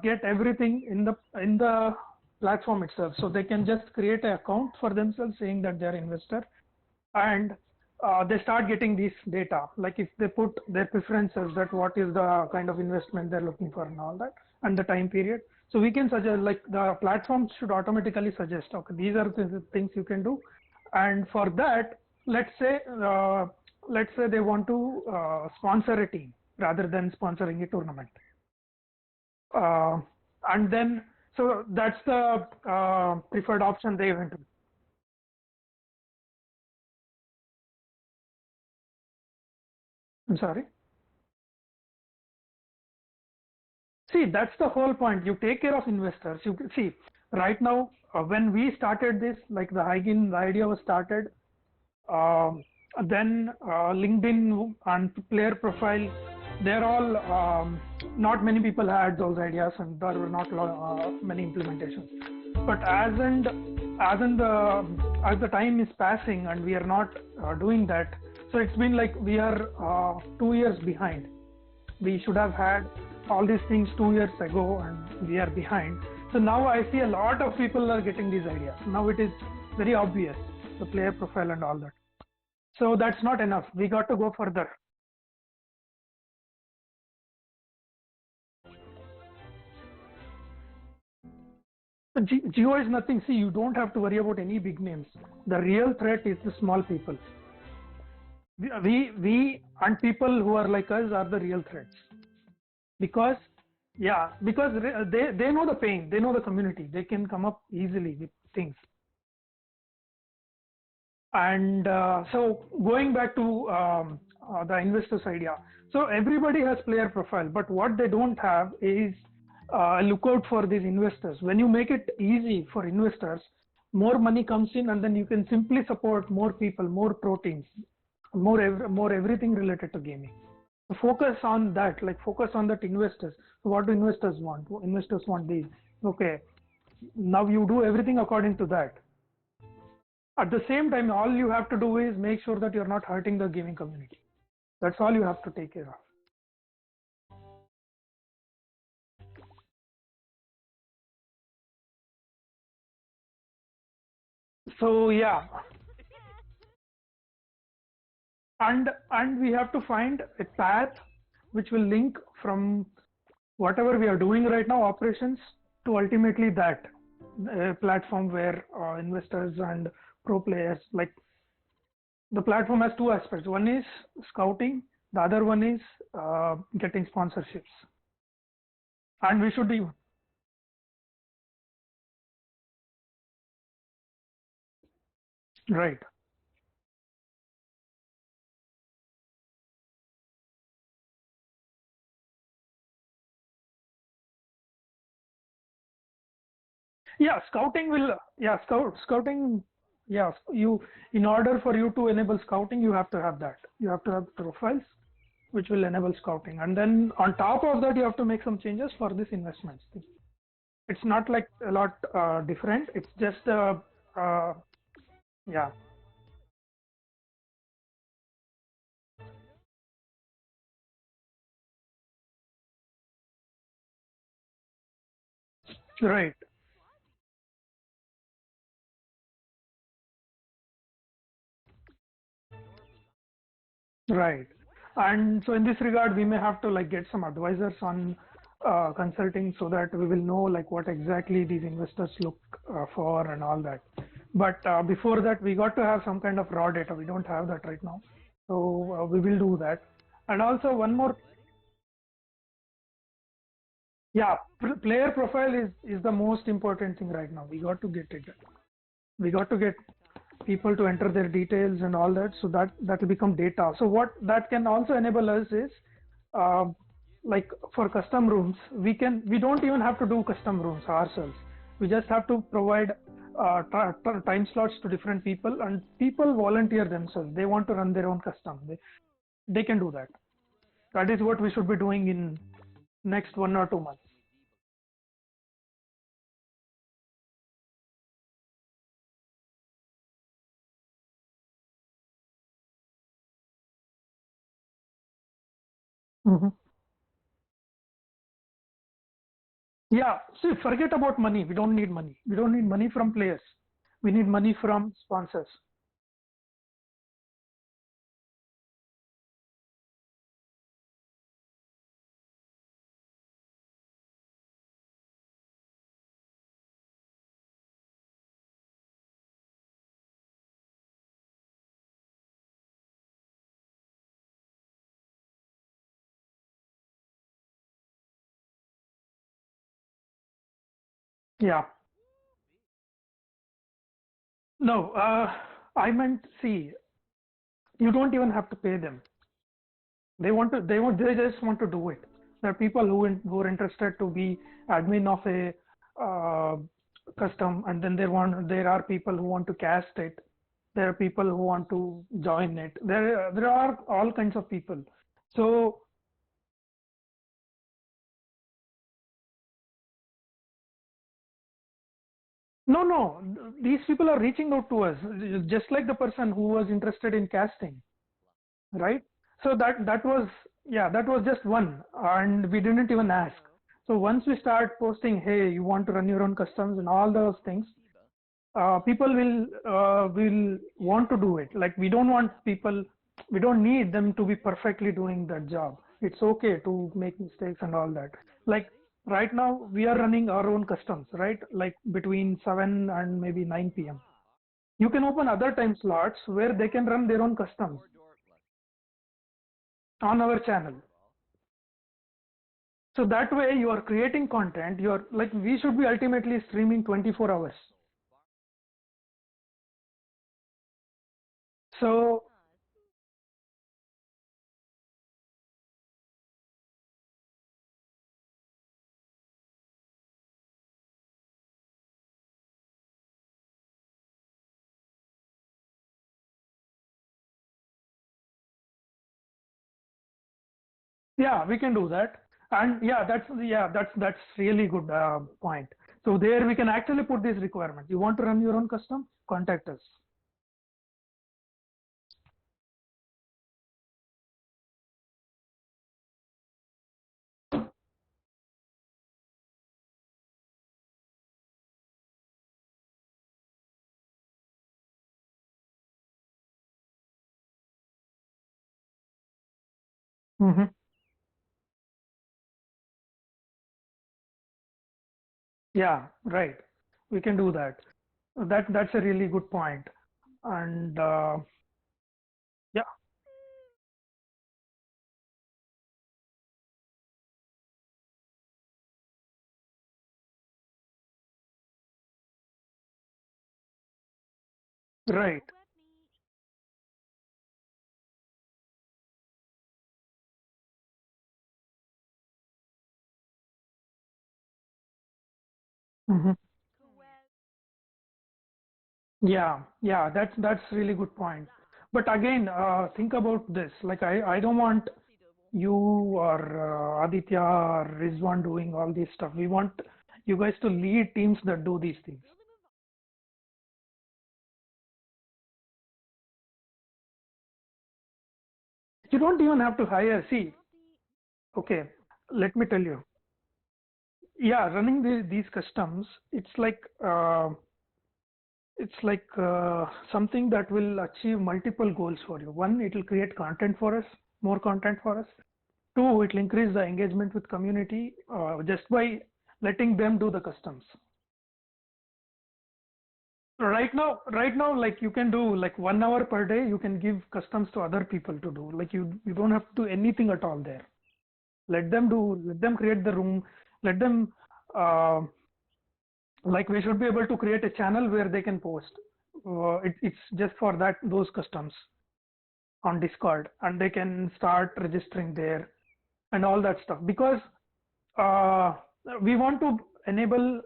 get everything in the platform itself, so they can just create an account for themselves saying that they're investor, and they start getting this data. Like if they put their preferences, that what is the kind of investment they're looking for and all that, and the time period. So we can suggest, like the platform should automatically suggest, okay, these are the things you can do. And for that, let's say they want to sponsor a team rather than sponsoring a tournament. Uh, and then, so that's the preferred option they went to. I'm sorry. See, that's the whole point. You take care of investors. You see, right now, when we started this, like the idea was started. Um, then LinkedIn and player profile, they're all not many people had those ideas, and there were not many implementations. But as the time is passing and we are not doing that, so it's been like we are 2 years behind. We should have had all these things 2 years ago, and we are behind. So now I see a lot of people are getting these ideas. Now it is very obvious, the player profile and all that. So that's not enough. We got to go further. Geo is nothing. See, you don't have to worry about any big names. The real threat is the small people. We and people who are like us are the real threats. Because, yeah, because they know the pain. They know the community. They can come up easily with things. And so going back to the investors idea, so everybody has player profile, but what they don't have is look out for these investors. When you make it easy for investors, more money comes in, and then you can simply support more people, more pro teams, more everything related to gaming. So focus on that, like focus on that investors. So what do investors want? Investors want these. Okay, now you do everything according to that. At the same time, all you have to do is make sure that you're not hurting the gaming community. That's all you have to take care of. So yeah, and we have to find a path which will link from whatever we are doing right now, operations, to ultimately that platform where investors and pro players, like, the platform has two aspects. One is scouting, the other one is getting sponsorships. And we should be, right. Yeah, scouting will, yeah, scouting, yeah, in order for you to enable scouting, you have to have that. You have to have profiles which will enable scouting. And then on top of that, you have to make some changes for this investments thing. It's not like a lot different. It's just, yeah, right. Right. And so in this regard, we may have to like get some advisors on consulting so that we will know like what exactly these investors look for and all that. But before that, we got to have some kind of raw data. We don't have that right now. So we will do that. And also one more, yeah, player profile is the most important thing right now. We got to get it. We got to get people to enter their details and all that, so that will become data. So what that can also enable us is uh, like for custom rooms, we don't even have to do custom rooms ourselves. We just have to provide time slots to different people, and people volunteer themselves. They want to run their own custom, they can do that. That is what we should be doing in next 1 or 2 months. Hmm. Yeah, see, forget about money. We don't need money. We don't need money from players. We need money from sponsors. Yeah. No, I meant, see, you don't even have to pay them. They just want to do it. There are people who are interested to be admin of a uh, custom, and then there are people who want to cast it. There are people who want to join it. There are all kinds of people. So no, no, these people are reaching out to us, just like the person who was interested in casting, right? So that was, yeah, that was just one, and we didn't even ask. So once we start posting, hey, you want to run your own customs and all those things, people will want to do it. Like, we don't need them to be perfectly doing that job. It's okay to make mistakes and all that. Like right now, we are running our own customs, right? Like between 7 and maybe 9 p.m. You can open other time slots where they can run their own customs on our channel. So that way you are creating content. You're like, we should be ultimately streaming 24 hours. So yeah, we can do that. And that's really good point. So there we can actually put these requirements. You want to run your own custom? Contact us. Mm-hmm. Yeah, right. We can do that. That's a really good point. And yeah, right. Mm-hmm. Yeah, yeah, that's really good point. But again, think about this. Like I don't want you or Aditya or Rizwan doing all this stuff. We want you guys to lead teams that do these things. You don't even have to hire. See, okay, let me tell you. Yeah, running these customs, it's like something that will achieve multiple goals for you. One, it will create content for us, more content for us. Two, it will increase the engagement with community just by letting them do the customs. Right now, like you can do like 1 hour per day, you can give customs to other people to do. Like you don't have to do anything at all there. Let them create the room, let them, uh, like we should be able to create a channel where they can post. It's just for that, those customs on Discord, and they can start registering there and all that stuff because uh, we want to enable.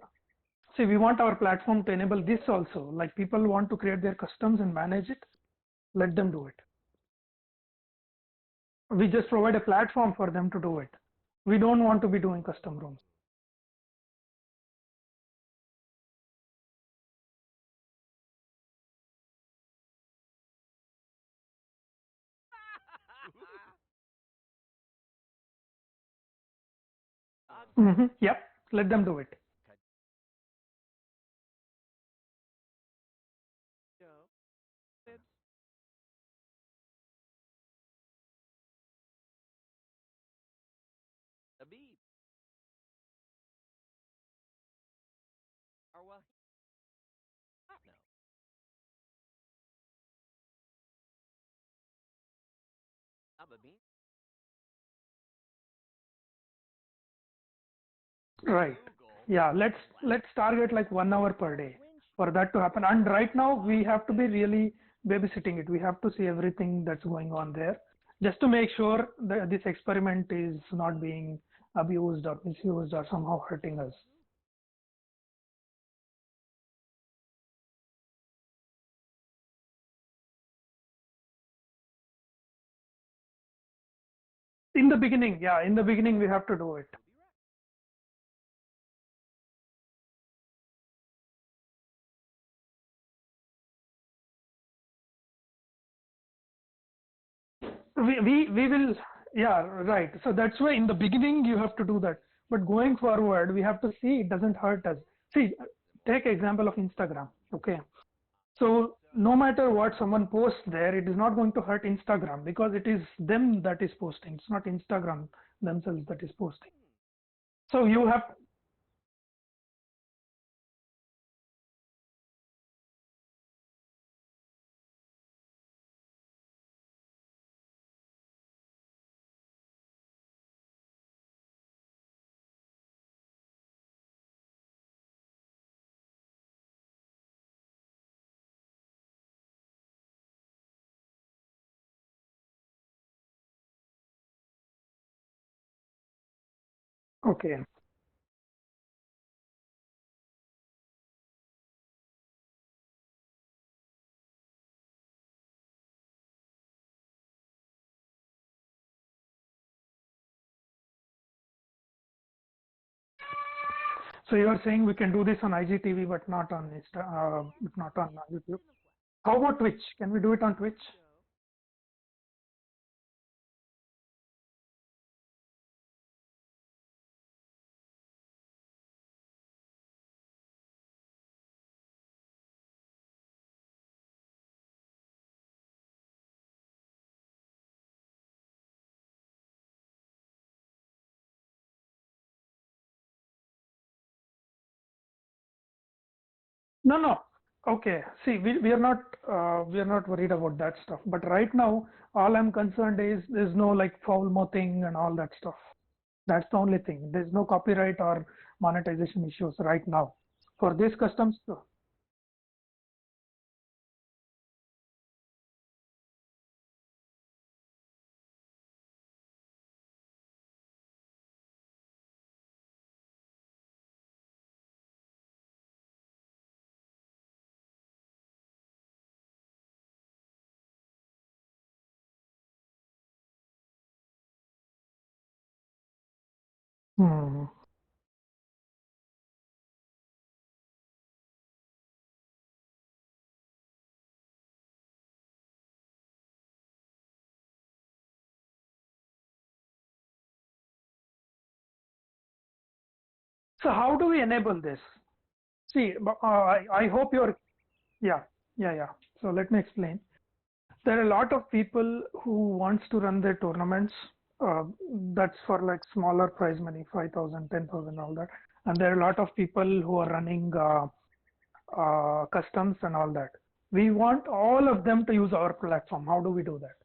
See, we want our platform to enable this also. Like people want to create their customs and manage it, let them do it. We just provide a platform for them to do it. We don't want to be doing custom rooms. Yep, let them do it. Abib. Arwah. No. Ababin. Right. Yeah, let's target like 1 hour per day for that to happen. And right now we have to be really babysitting it. We have to see everything that's going on there just to make sure that this experiment is not being abused or misused or somehow hurting us. In the beginning, yeah, in the beginning we have to do it. We will, yeah, right. So that's why in the beginning you have to do that. But going forward, we have to see it doesn't hurt us. See, take example of Instagram. Okay. So no matter what someone posts there, it is not going to hurt Instagram because it is them that is posting. It's not Instagram themselves that is posting. So you have, okay. So you are saying we can do this on IGTV, but not on but not on YouTube. How about Twitch? Can we do it on Twitch? No, no. Okay. See, we are not worried about that stuff. But right now, all I'm concerned is there's no like foul mouthing and all that stuff. That's the only thing. There's no copyright or monetization issues right now. For these customs, hmm. So how do we enable this? See, I hope you're, yeah, yeah. So let me explain. There are a lot of people who wants to run their tournaments. Uh, that's for like smaller prize money, 5,000, 10,000, all that. And there are a lot of people who are running customs and all that. We want all of them to use our platform. How do we do that?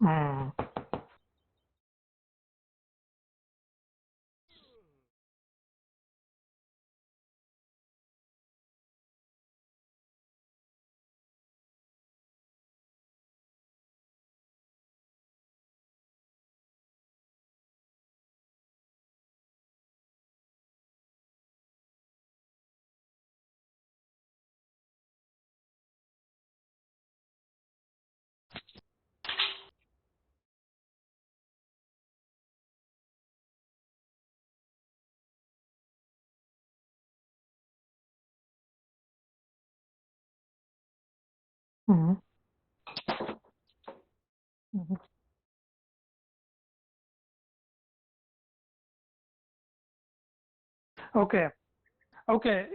Hmm. Hmm. Hmm. Okay. Okay.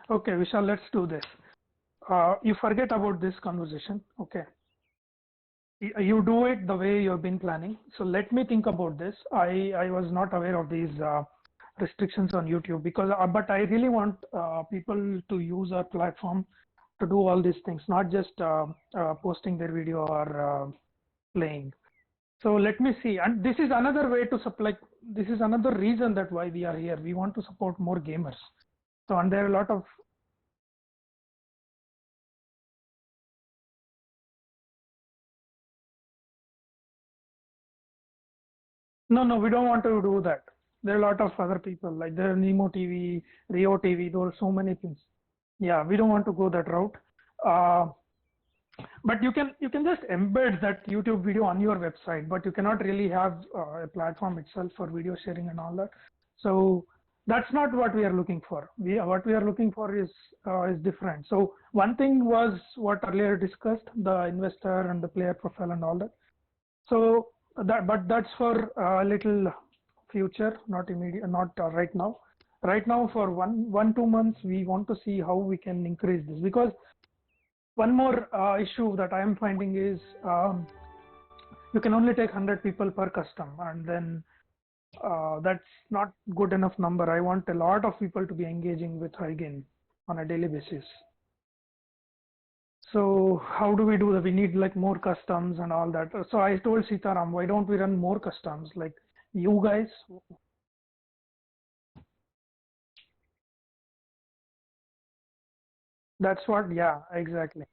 Okay, Vishal, let's do this. You forget about this conversation. Okay. You do it the way you've been planning. So let me think about this. I was not aware of these restrictions on YouTube because, but I really want people to use our platform to do all these things, not just posting their video or playing. So let me see. And this is another way to supply. This is another reason that why we are here. We want to support more gamers. So, and there are a lot of, no, no, we don't want to do that. There are a lot of other people like there are Nemo TV, Rio TV, there are so many things. Yeah, we don't want to go that route. Uh, but you can just embed that YouTube video on your website, but you cannot really have a platform itself for video sharing and all that. So that's not what we are looking for. What we are looking for is different. So one thing was what earlier discussed, the investor and the player profile and all that. So but that's for a little future, not immediate, not right now. Right now, for 2 months, we want to see how we can increase this because one more issue that I am finding is you can only take 100 people per custom, and then that's not good enough number. I want a lot of people to be engaging with Huygen on a daily basis. So how do we do that? We need like more customs and all that. So I told Sitaram, why don't we run more customs? Like you guys, that's what, yeah, exactly.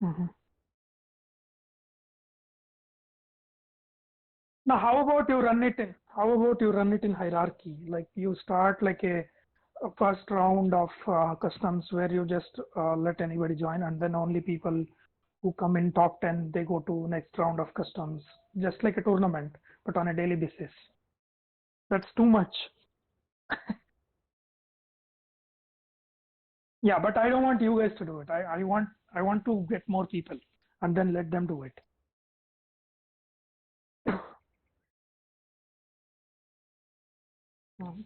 Hmm. Now, how about you run it in hierarchy? Like you start like a first round of customs where you just let anybody join, and then only people who come in top 10 they go to next round of customs, just like a tournament, but on a daily basis. That's too much. Yeah, but I don't want you guys to do it. I want to get more people and then let them do it. Mhm.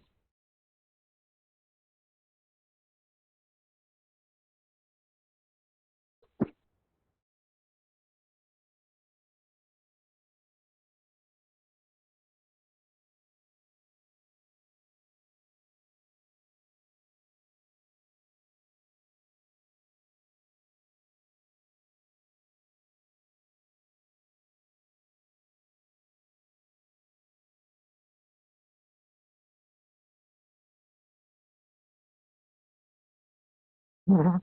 Mhm.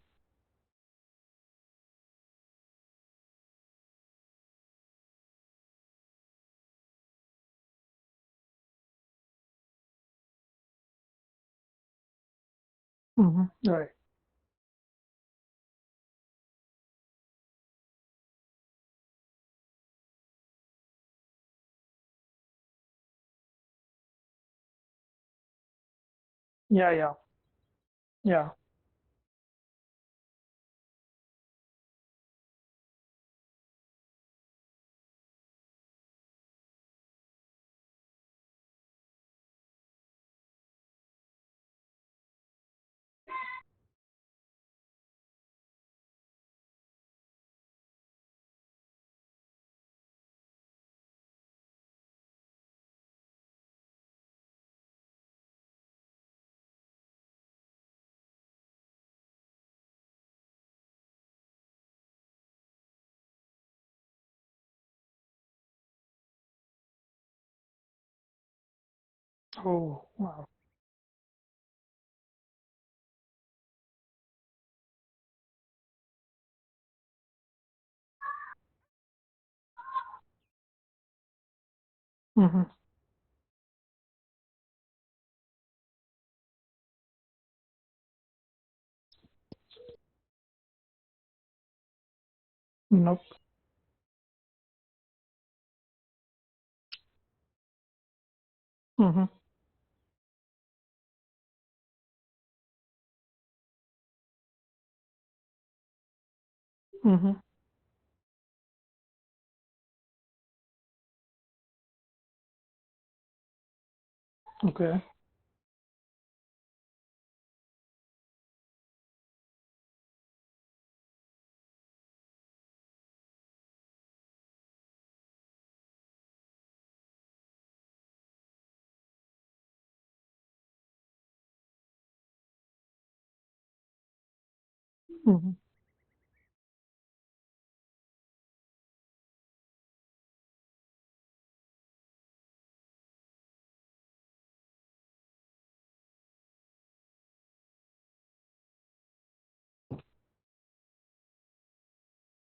Mhm. Right. Yeah, yeah, yeah. Oh, wow. Hmm. Nope. Hmm. Hmm. Okay. Hmm.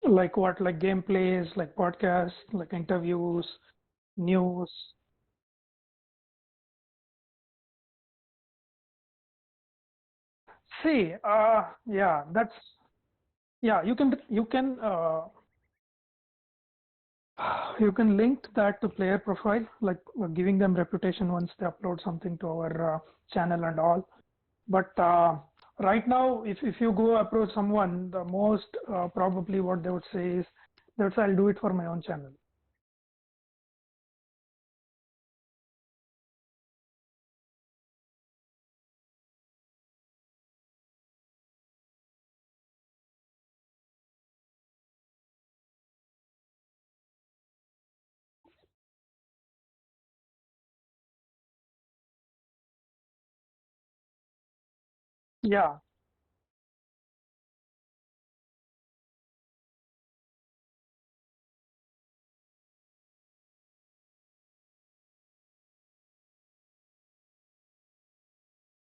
Like what? Like gameplays, like podcasts, like interviews, news. See, yeah, that's yeah. You can link that to player profile, like giving them reputation once they upload something to our channel and all. But right now, if you go approach someone, the most probably what they would say is, "That's I'll do it for my own channel." Yeah,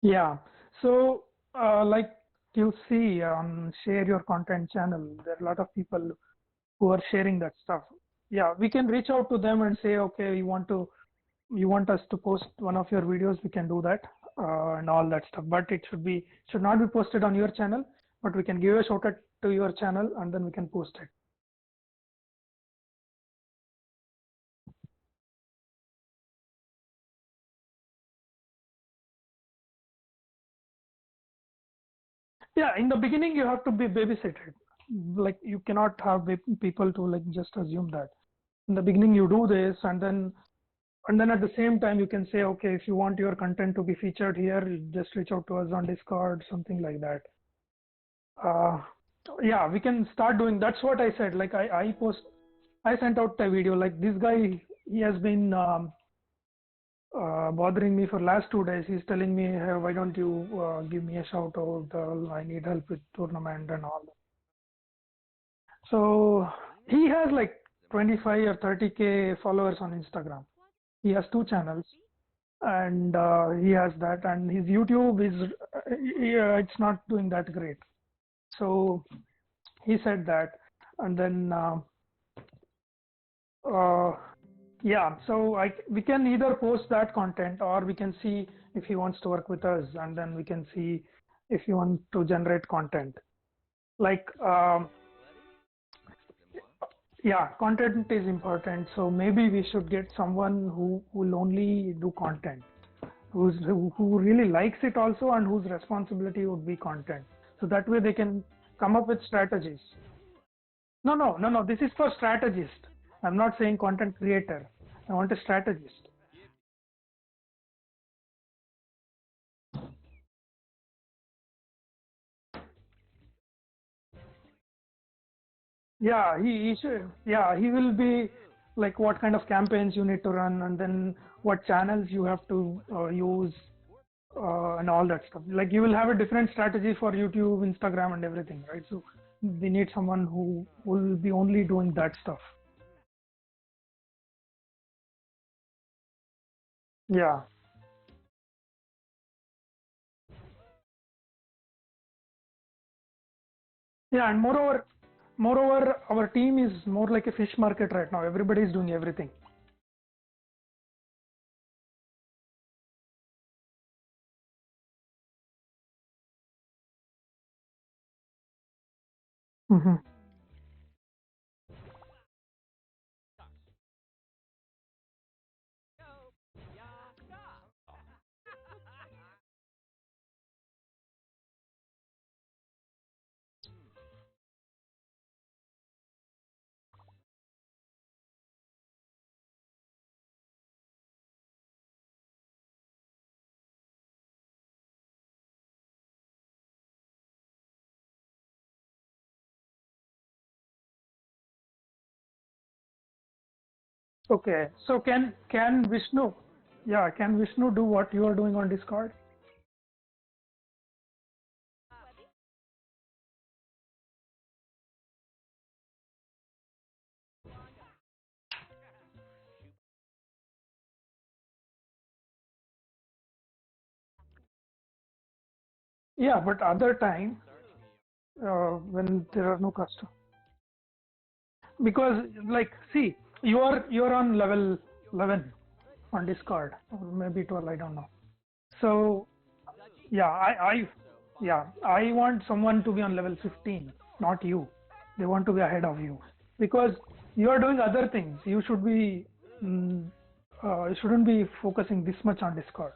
yeah. So, like you see on Share Your Content channel, there are a lot of people who are sharing that stuff. yeah, we can reach out to them and say, okay, you want us to post one of your videos, we can do that, and all that stuff. But it should not be posted on your channel, but we can give a shout out to your channel and then we can post it. Yeah, in the beginning you have to be babysitted. Like you cannot have people to like just assume that. In the beginning you do this, and then at the same time you can say, okay, if you want your content to be featured here, just reach out to us on Discord, something like that. Uh, yeah, we can start doing. That's what I said. Like I sent out a video. Like this guy, he has been bothering me for last 2 days. He's telling me, hey, why don't you give me a shout out? I need help with tournament and all. So he has like 25 or 30K followers on Instagram. He has 2 channels, and he has that, and his YouTube is it's not doing that great. So he said that, and then uh, yeah, so we can either post that content or we can see if he wants to work with us, and then we can see if you want to generate content. Like yeah, content is important. So maybe we should get someone who will only do content, who really likes it also, and whose responsibility would be content. So that way they can come up with strategies. No. This is for strategist. I'm not saying content creator. I want a strategist. Yeah, he should. Yeah, he will be like what kind of campaigns you need to run, and then what channels you have to use, and all that stuff. Like you will have a different strategy for YouTube, Instagram, and everything, right? So we need someone who will be only doing that stuff. Yeah. Yeah, and moreover, our team is more like a fish market right now. Everybody is doing everything. Hmm. Okay, so can Vishnu, yeah, can Vishnu do what you are doing on Discord? Yeah, but other time when there are no customers, because like see, you're on level 11 on Discord, or maybe 12, I don't know. So yeah, yeah, I want someone to be on level 15, not you. They want to be ahead of you because you are doing other things. You should be, mm, you shouldn't be focusing this much on Discord.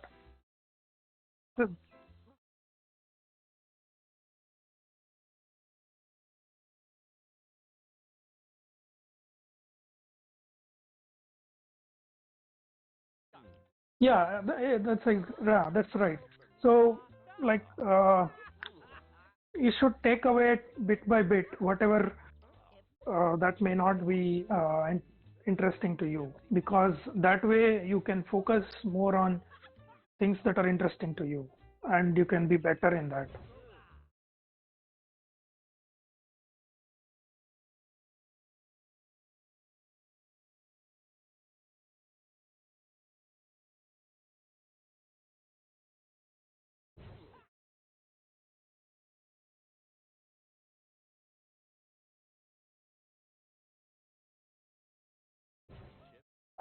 So, yeah, yeah, that's right. So like you should take away bit by bit whatever that may not be interesting to you, because that way you can focus more on things that are interesting to you, and you can be better in that.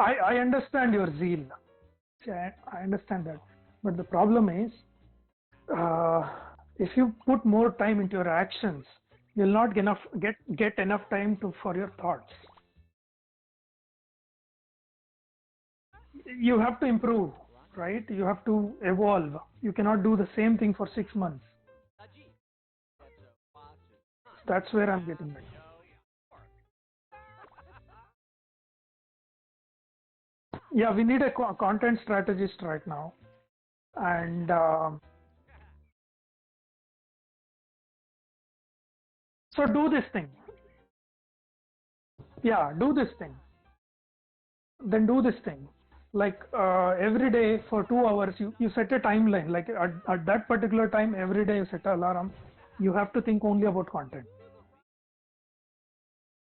I understand your zeal. See, I understand that, but the problem is, uh, if you put more time into your actions, you'll not get enough time for your thoughts. You have to improve, right? You have to evolve. You cannot do the same thing for 6 months. That's where I'm getting at. Yeah, we need a content strategist right now, and so do this thing. Yeah, do this thing. Then do this thing. Like every day for 2 hours, you set a timeline. Like at that particular time, every day you set an alarm. You have to think only about content.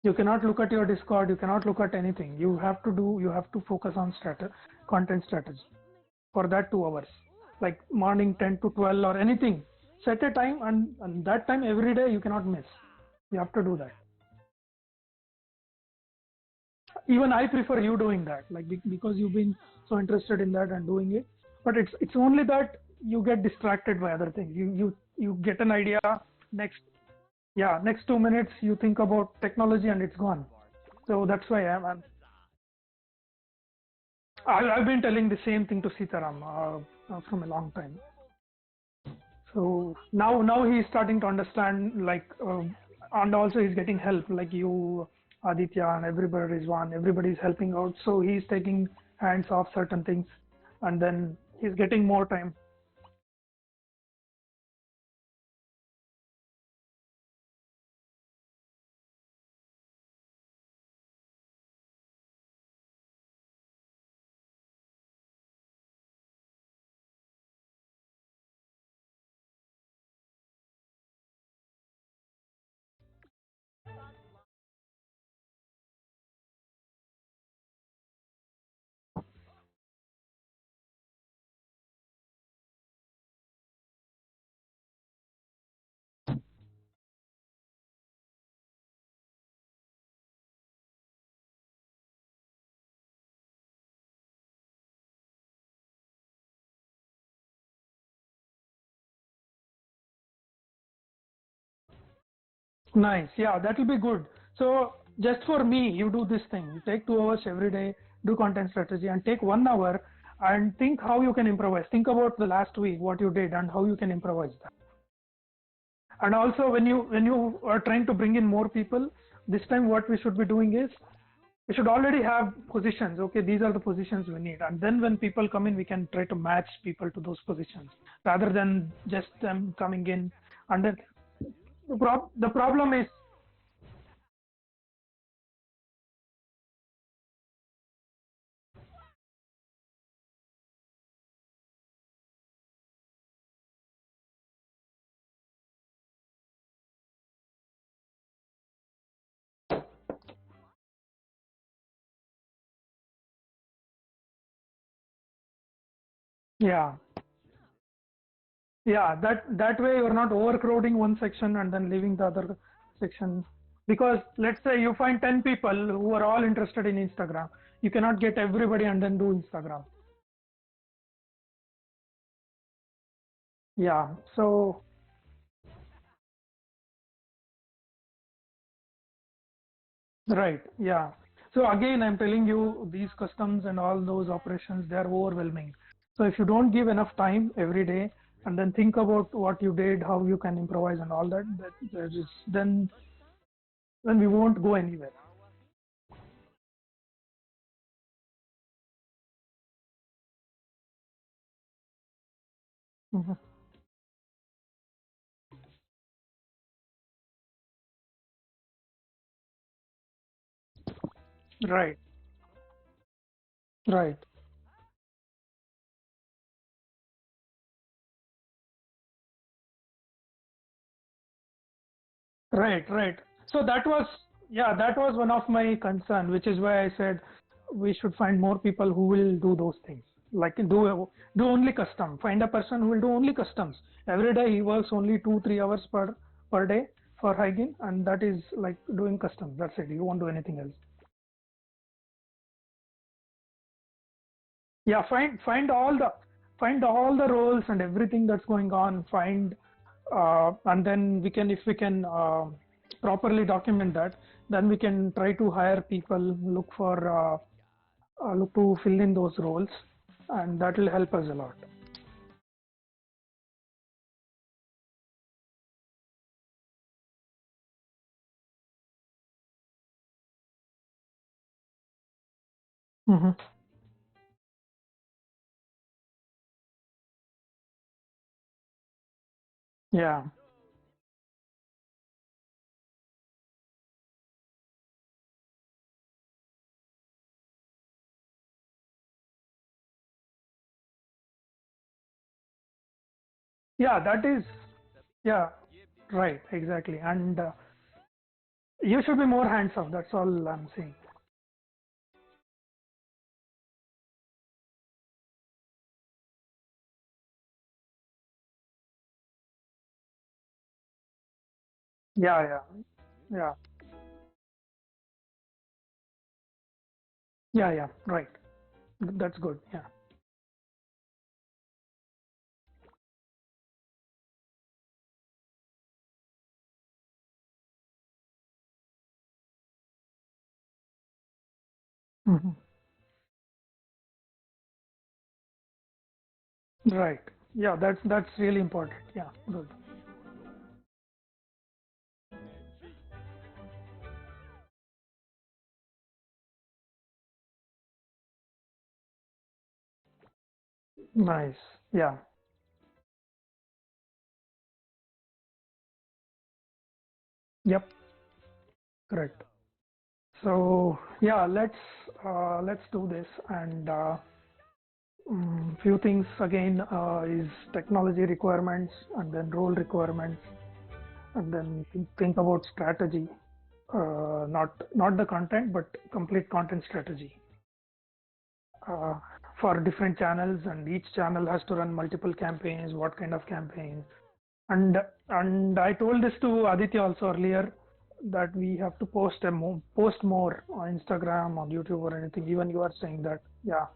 You cannot look at your Discord. You cannot look at anything. You have to focus on content strategy for that 2 hours. Like morning 10 to 12 or anything. Set a time, and that time every day you cannot miss. You have to do that. Even I prefer you doing that, like because you've been so interested in that and doing it. But it's only that you get distracted by other things. You get an idea, next next 2 minutes you think about technology and it's gone. So that's why I've been telling the same thing to Sitaram from a long time. So now he's starting to understand, like, and also he's getting help, like you, Aditya, and everybody's helping out. So he's taking hands off certain things, and then he's getting more time. Nice, yeah, that will be good. So just for me, you do this thing. You take 2 hours every day, do content strategy, and take 1 hour and think how you can improvise. Think about the last week, what you did, and how you can improvise that. And also, when you are trying to bring in more people, this time what we should be doing is, we should already have positions. Okay, these are the positions we need, and then when people come in, we can try to match people to those positions rather than just them coming in. And then the problem is, yeah, that way you're not overcrowding one section and then leaving the other section. Because let's say you find 10 people who are all interested in Instagram, you cannot get everybody and then do Instagram. Yeah, so right, yeah. So again, I'm telling you, these customs and all those operations, they are overwhelming. So if you don't give enough time every day and then think about what you did, how you can improvise and all that, then we won't go anywhere. Mhm. Right, right, right. So that was one of my concern, which is why I said we should find more people who will do those things. Like do only custom. Find a person who will do only customs. Every day he works only 2-3 hours per day for hygiene, and that is like doing customs. That's it. You won't do anything else. Yeah, find all the roles and everything that's going on. Find and then we can, if we can properly document that, then we can try to hire people, look to fill in those roles, and that will help us a lot. Hmm. Yeah, yeah, that is, yeah, right, exactly, and you should be more hands off. That's all I'm saying. Yeah, yeah, yeah, yeah, yeah, right. That's good. Yeah. Hmm. Right. Yeah, that's really important. Yeah, good. Nice. Yeah. Yep. Correct. So yeah, let's do this, and few things again is technology requirements, and then role requirements, and then think about strategy. Not the content, but complete content strategy uh, for different channels, and each channel has to run multiple campaigns. What kind of campaigns? And I told this to Aditya also earlier, that we have to post more on Instagram, on YouTube, or anything. Even you are saying that. Yeah.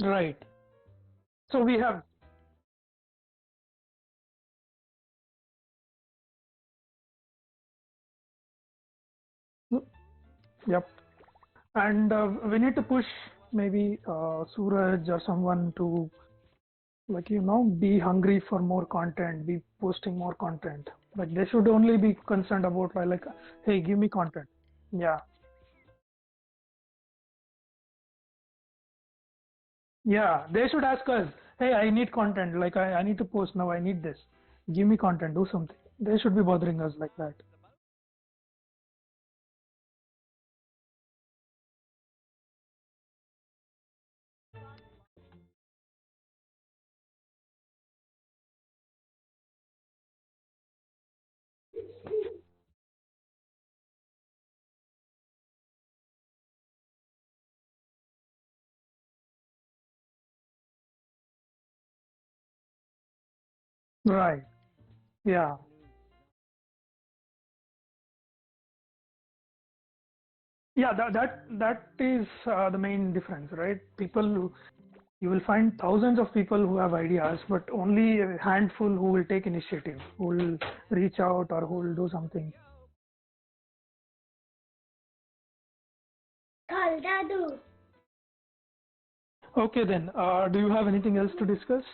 Right. So we have. Yep. And we need to push maybe Suraj or someone to, like, be hungry for more content, be posting more content. Like, they should only be concerned about, like, hey, give me content. Yeah. Yeah, they should ask us, hey, I need content. Like, I need to post now. I need this. Give me content. Do something. They should be bothering us like that. Right. Yeah. Yeah. That is the main difference, right? You will find thousands of people who have ideas, but only a handful who will take initiative, who will reach out, or who will do something. Okay, then. Do you have anything else to discuss?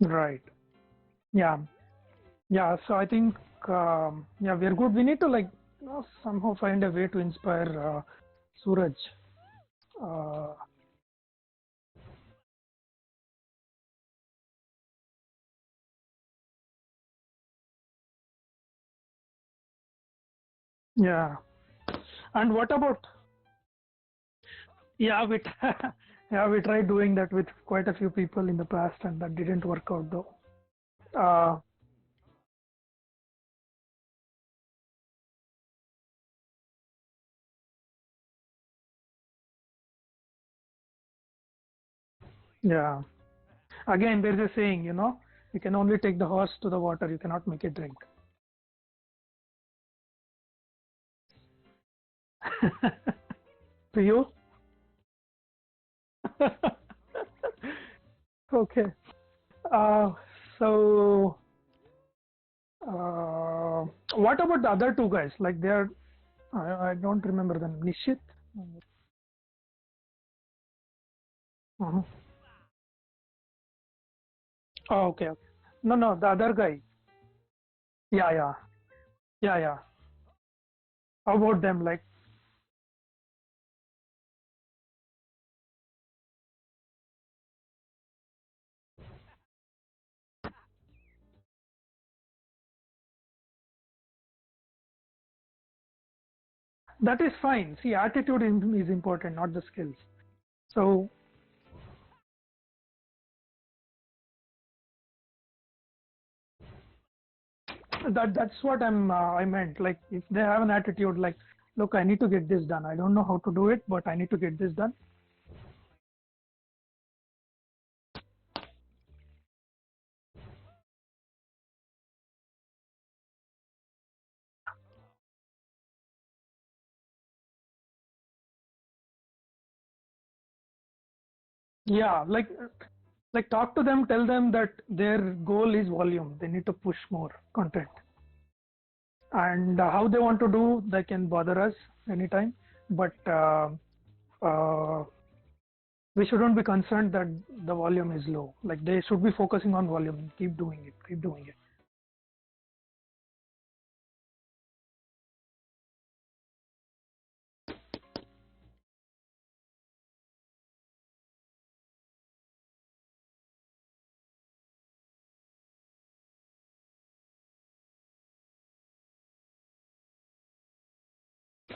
Right. Yeah. Yeah. So I think yeah, we're good. We need to like somehow find a way to inspire Suraj. Uh, yeah. And what about yeah, yeah, we tried doing that with quite a few people in the past, and that didn't work out though. Uh, yeah. Again, there's a saying, you can only take the horse to the water, you cannot make it drink. To you? Okay. Uh, so, uh, what about the other two guys? Like they're, I don't remember them. Nishit? uh Oh, okay, okay. No, no, the other guy. Yeah, yeah, yeah, yeah. How about them? Like, that is fine. See, attitude is important, not the skills. So that's what I meant. Like, if they have an attitude, like, look, I need to get this done. I don't know how to do it, but I need to get this done. Yeah, like talk to them, tell them that their goal is volume. They need to push more content, and how they want to do, they can bother us anytime. But uh, we shouldn't be concerned that the volume is low. Like they should be focusing on volume. Keep doing it. Keep doing it.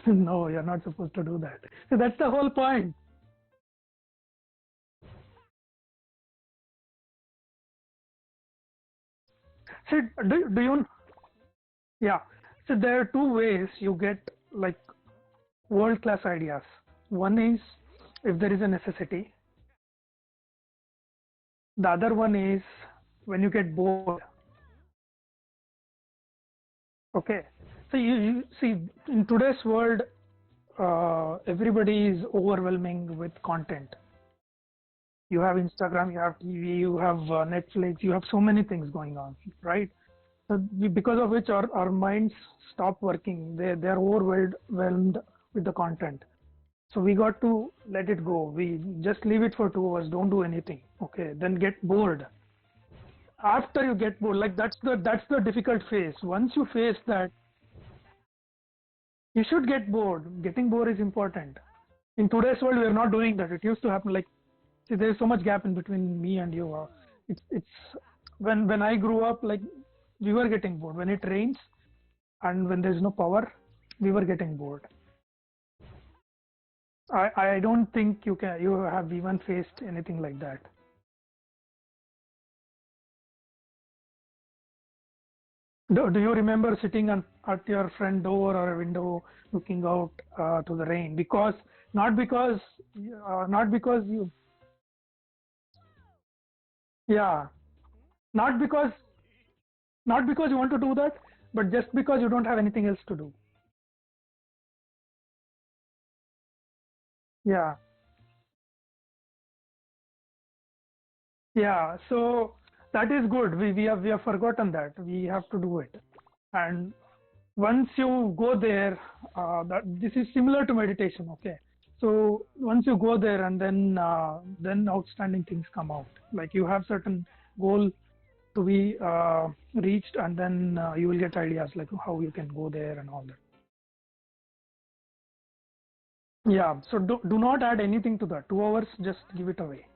No, you're not supposed to do that. So that's the whole point. See, do you? Yeah. So there are two ways you get like world-class ideas. One is if there is a necessity. The other one is when you get bored. Okay. So you see in today's world, everybody is overwhelming with content. You have Instagram, you have TV, you have Netflix, you have so many things going on, right? So because of which our minds stop working. They're overwhelmed with the content. So we got to let it go. We just leave it for 2 hours. Don't do anything. Okay. Then get bored. After you get bored, like that's the difficult phase. Once you face that, you should get bored. Getting bored is important. In today's world, we are not doing that. It used to happen like, see, there's so much gap in between me and you. It's when I grew up, like we were getting bored. When it rains and when there's no power, we were getting bored. I don't think you have even faced anything like that. Do you remember sitting at your front door or a window looking out to the rain? Because not because not because you yeah not because not because you want to do that, but just because you don't have anything else to do. Yeah, yeah. So that is good. We have forgotten that we have to do it. And once you go there, that this is similar to meditation. Okay. So once you go there and then outstanding things come out. Like you have certain goal to be reached, and then you will get ideas like how you can go there and all that. Yeah, so do not add anything to that. 2 hours, just give it away.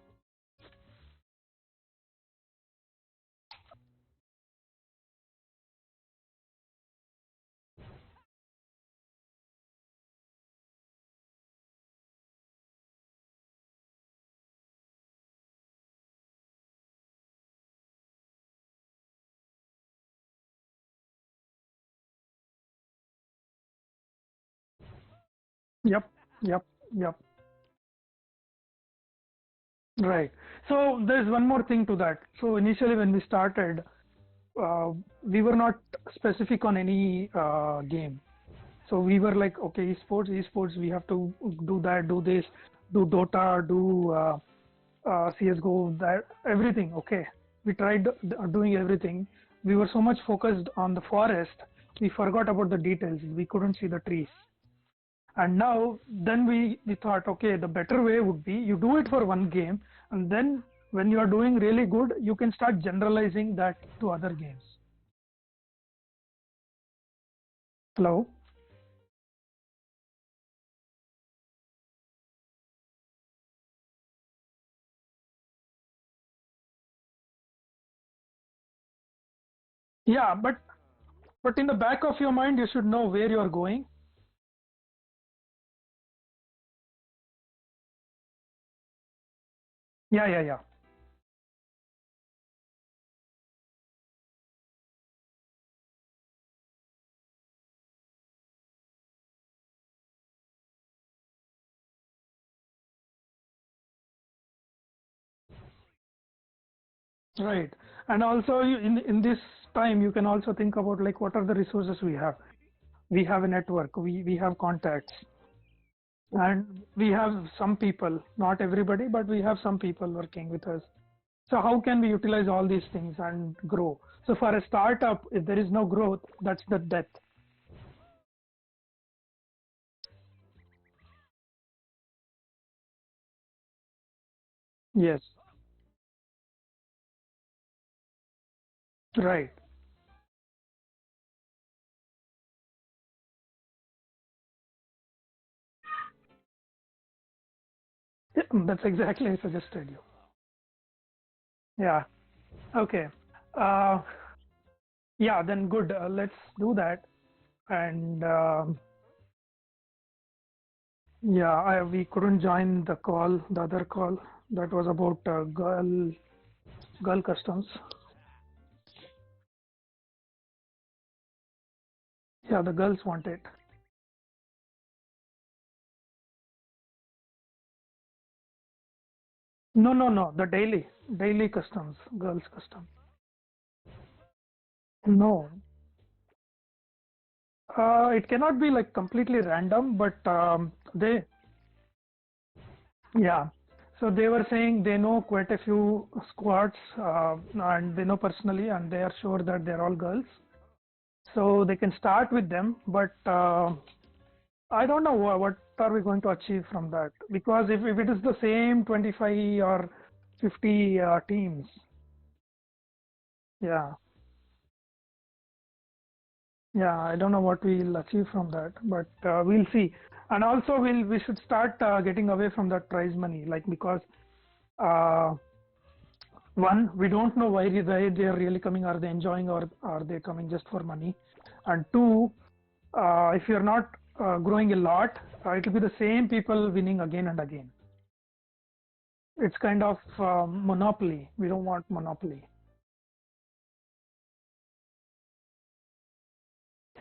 Yep, yep, yep. Right. So there's one more thing to that. So initially when we started, we were not specific on any game. So we were like, okay, esports, we have to do that, do this, do Dota, do CSGO, that, everything. Okay. We tried doing everything. We were so much focused on the forest, we forgot about the details. We couldn't see the trees. And now, then we thought, okay, the better way would be you do it for one game, and then when you are doing really good, you can start generalizing that to other games. Hello? Yeah, but in the back of your mind, you should know where you are going. Yeah, yeah, yeah. Right. And also in this time, you can also think about like what are the resources we have. We have a network, we have contacts, and we have some people, not everybody, but we have some people working with us. So how can we utilize all these things and grow? So for a startup, if there is no growth, that's the death. Yes. Right. Yeah, that's exactly I suggested you. Yeah. Okay. Uh, yeah, then good. Let's do that. And yeah, we couldn't join the call, the other call that was about girl customs. Yeah, the girls want it. No, no, no. The daily customs, girls custom. No, it cannot be like completely random, but yeah. So they were saying they know quite a few squads, and they know personally, and they are sure that they're all girls. So they can start with them, but I don't know what are we going to achieve from that, because if it is the same 25 or 50 teams, yeah, yeah, I don't know what we'll achieve from that, but we'll see. And also we should start getting away from that prize money, like, because uh, one, we don't know why they are really coming. Are they enjoying, or are they coming just for money? And two, if you're not growing a lot, it will be the same people winning again and again. It's kind of monopoly. We don't want monopoly.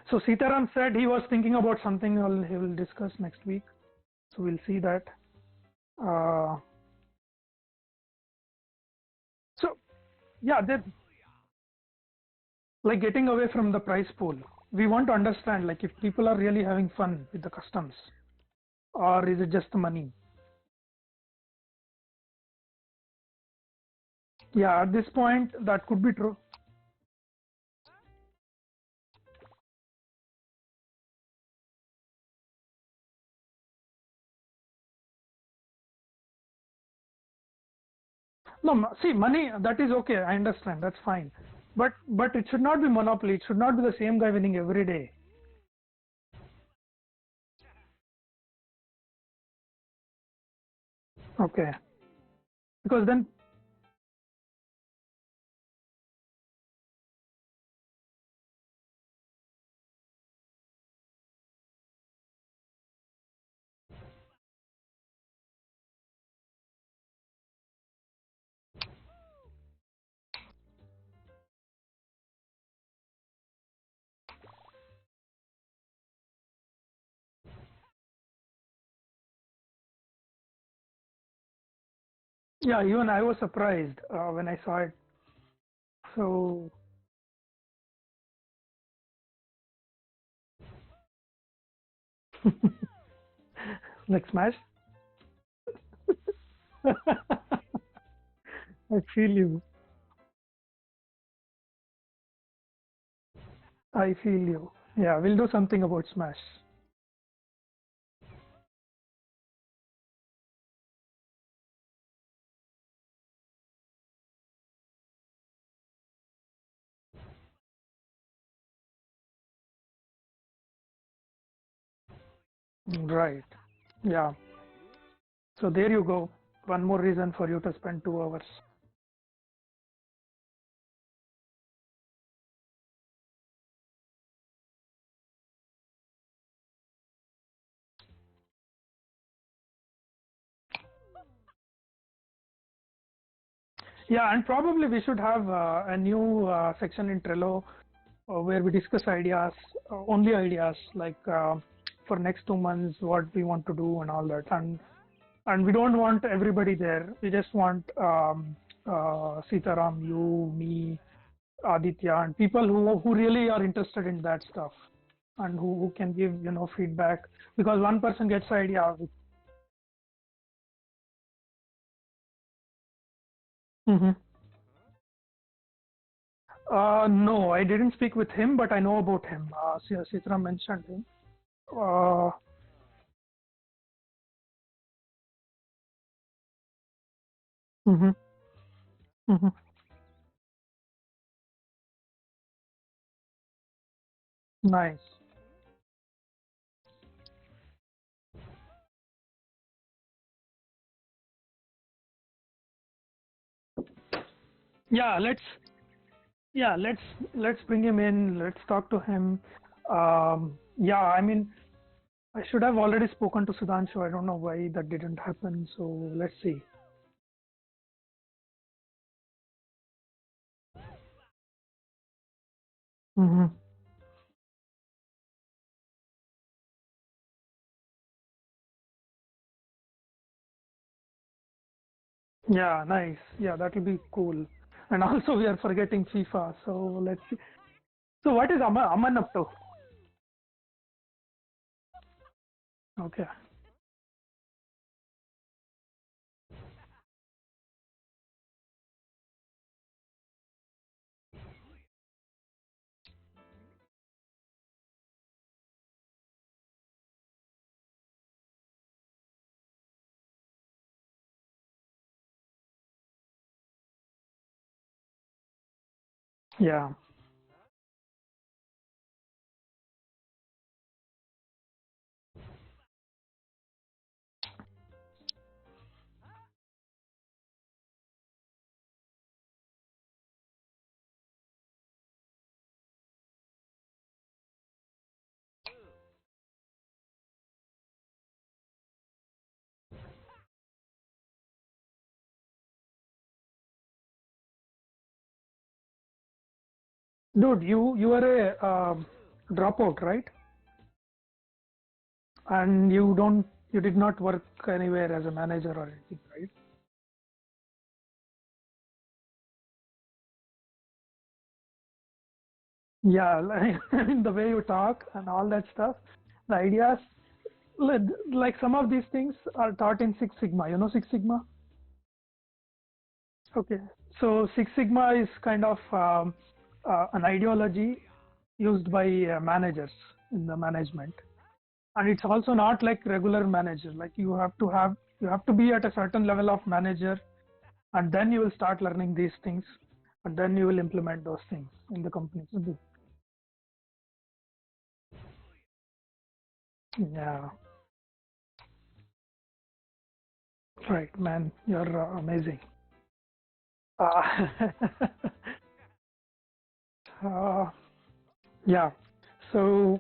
So Sitaram said he was thinking about something he will discuss next week. So we'll see that. Uh, so yeah, that, like, getting away from the price pool. We want to understand, like, if people are really having fun with the customs, or is it just the money? Yeah, at this point, that could be true. No, see, money, that is okay. I understand. That's fine. But it should not be monopoly. It should not be the same guy winning every day. Okay. Because then, yeah, even I was surprised when I saw it. So, like Smash. I feel you. I feel you. Yeah, we'll do something about Smash. Right. Yeah. So there you go. One more reason for you to spend 2 hours. Yeah, and probably we should have a new section in Trello where we discuss ideas, only ideas, like for next 2 months, what we want to do and all that. And we don't want everybody there. We just want Sitaram, you, me, Aditya, and people who really are interested in that stuff and who can give feedback, because one person gets idea. Mm-hmm. No, I didn't speak with him, but I know about him. Sitaram mentioned him. Uh, mhm, mhm. Nice. Yeah, let's bring him in. Let's talk to him. Yeah, I mean, I should have already spoken to Sudhanshu. I don't know why that didn't happen. So let's see. Hmm. Yeah, nice. Yeah, that will be cool. And also we are forgetting FIFA. So let's see. So what is Aman up to? Okay. Yeah. Dude, you are a dropout, right? And you did not work anywhere as a manager or anything, right? Yeah, like, I mean, the way you talk and all that stuff, the ideas, like some of these things are taught in Six Sigma. You know Six Sigma? Okay. So Six Sigma is kind of an ideology used by managers in the management, and it's also not like regular manager. Like you have to be at a certain level of manager, and then you will start learning these things, and then you will implement those things in the company. Yeah. Right, man. You're amazing. Uh, uh, yeah. So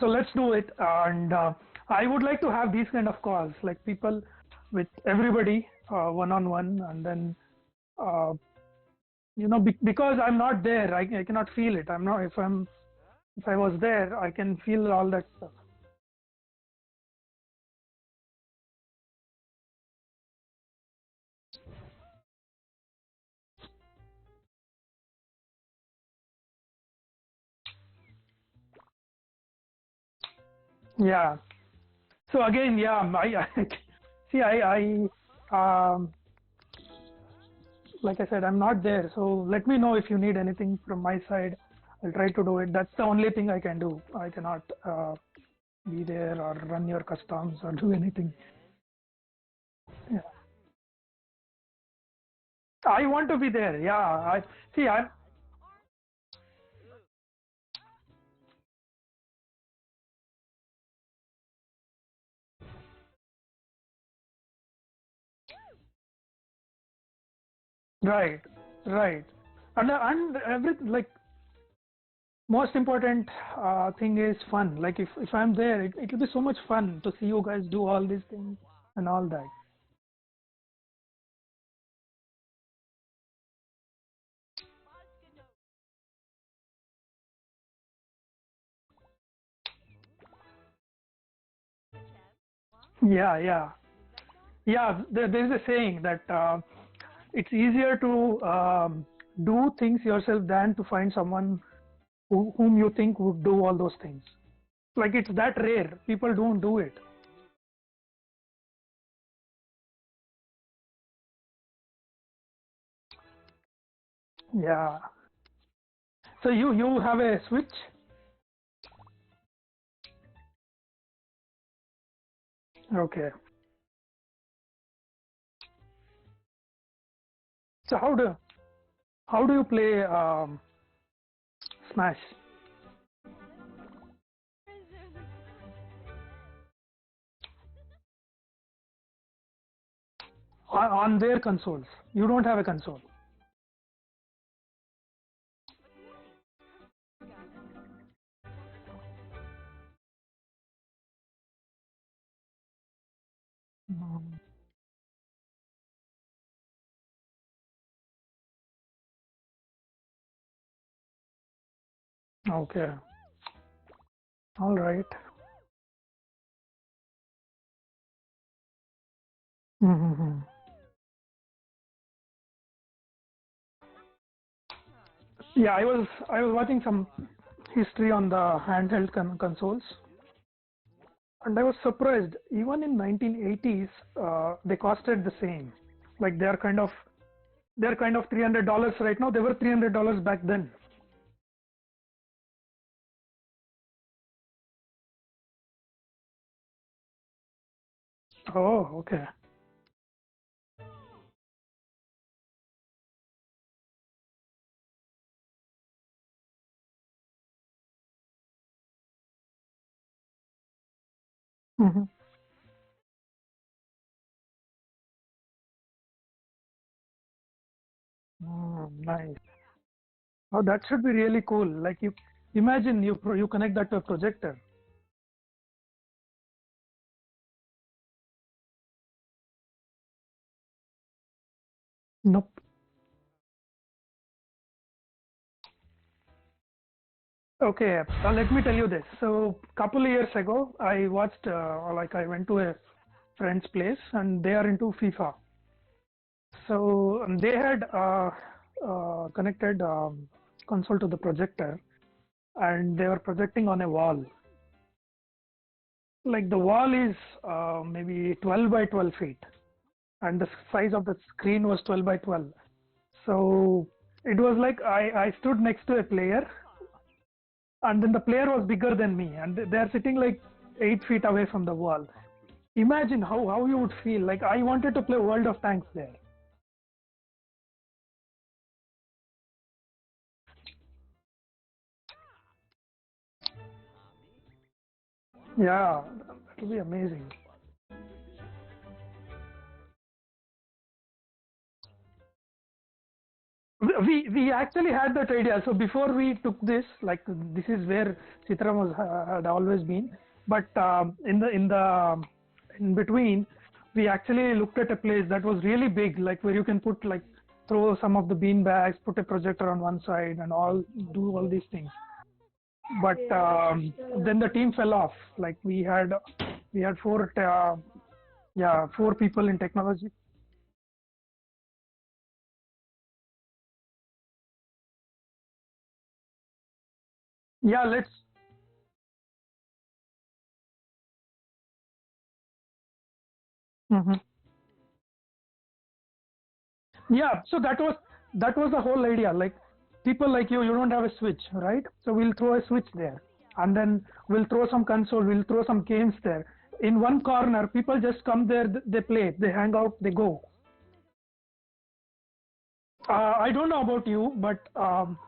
let's do it, and I would like to have these kind of calls, like people with everybody, one on one, and then uh, because I'm not there, I cannot feel it. I'm not. If I was there, I can feel all that stuff. Yeah. So again, yeah, I see, like I said, I'm not there. So let me know if you need anything from my side. I'll try to do it. That's the only thing I can do. I cannot be there or run your customs or do anything. Yeah. I want to be there. Yeah. I see. I right, right, and everything, like, most important thing is fun. Like if I'm there, it will be so much fun to see you guys do all these things and all that. Yeah, yeah, yeah. There is a saying that it's easier to do things yourself than to find someone whom you think would do all those things. Like it's that rare. People don't do it. Yeah. So you have a switch. Okay. So how do you play Smash on their consoles? You don't have a console. Mm. Okay. All right. Mm-hmm. Yeah, I was watching some history on the handheld consoles, and I was surprised. Even in 1980s, they costed the same. Like they're kind of $300 right now. They were $300 back then. Oh, okay. Mm-hmm. Nice. Oh, that should be really cool. Like you imagine you connect that to a projector. Nope. Okay, let me tell you this. So, couple of years ago, I watched, like, I went to a friend's place, and they are into FIFA. So they had connected console to the projector, and they were projecting on a wall. Like the wall is maybe 12 by 12 feet, and the size of the screen was 12 by 12. So it was like I stood next to a player, and then the player was bigger than me, and they are sitting like 8 feet away from the wall. Imagine how you would feel. Like I wanted to play World of Tanks there. Yeah, that will be amazing. We actually had that idea. So before we took this, like this is where Chitram was had always been, but in between, we actually looked at a place that was really big, like where you can put like throw some of the bean bags, put a projector on one side, and all do all these things. But then the team fell off. Like we had four people in technology. Yeah, let's. Mhm. Yeah, so that was the whole idea. Like people like you don't have a switch, right? So we'll throw a switch there, and then we'll throw some console, we'll throw some games there. In one corner, people just come there, they play, they hang out, they go. I don't know about you, but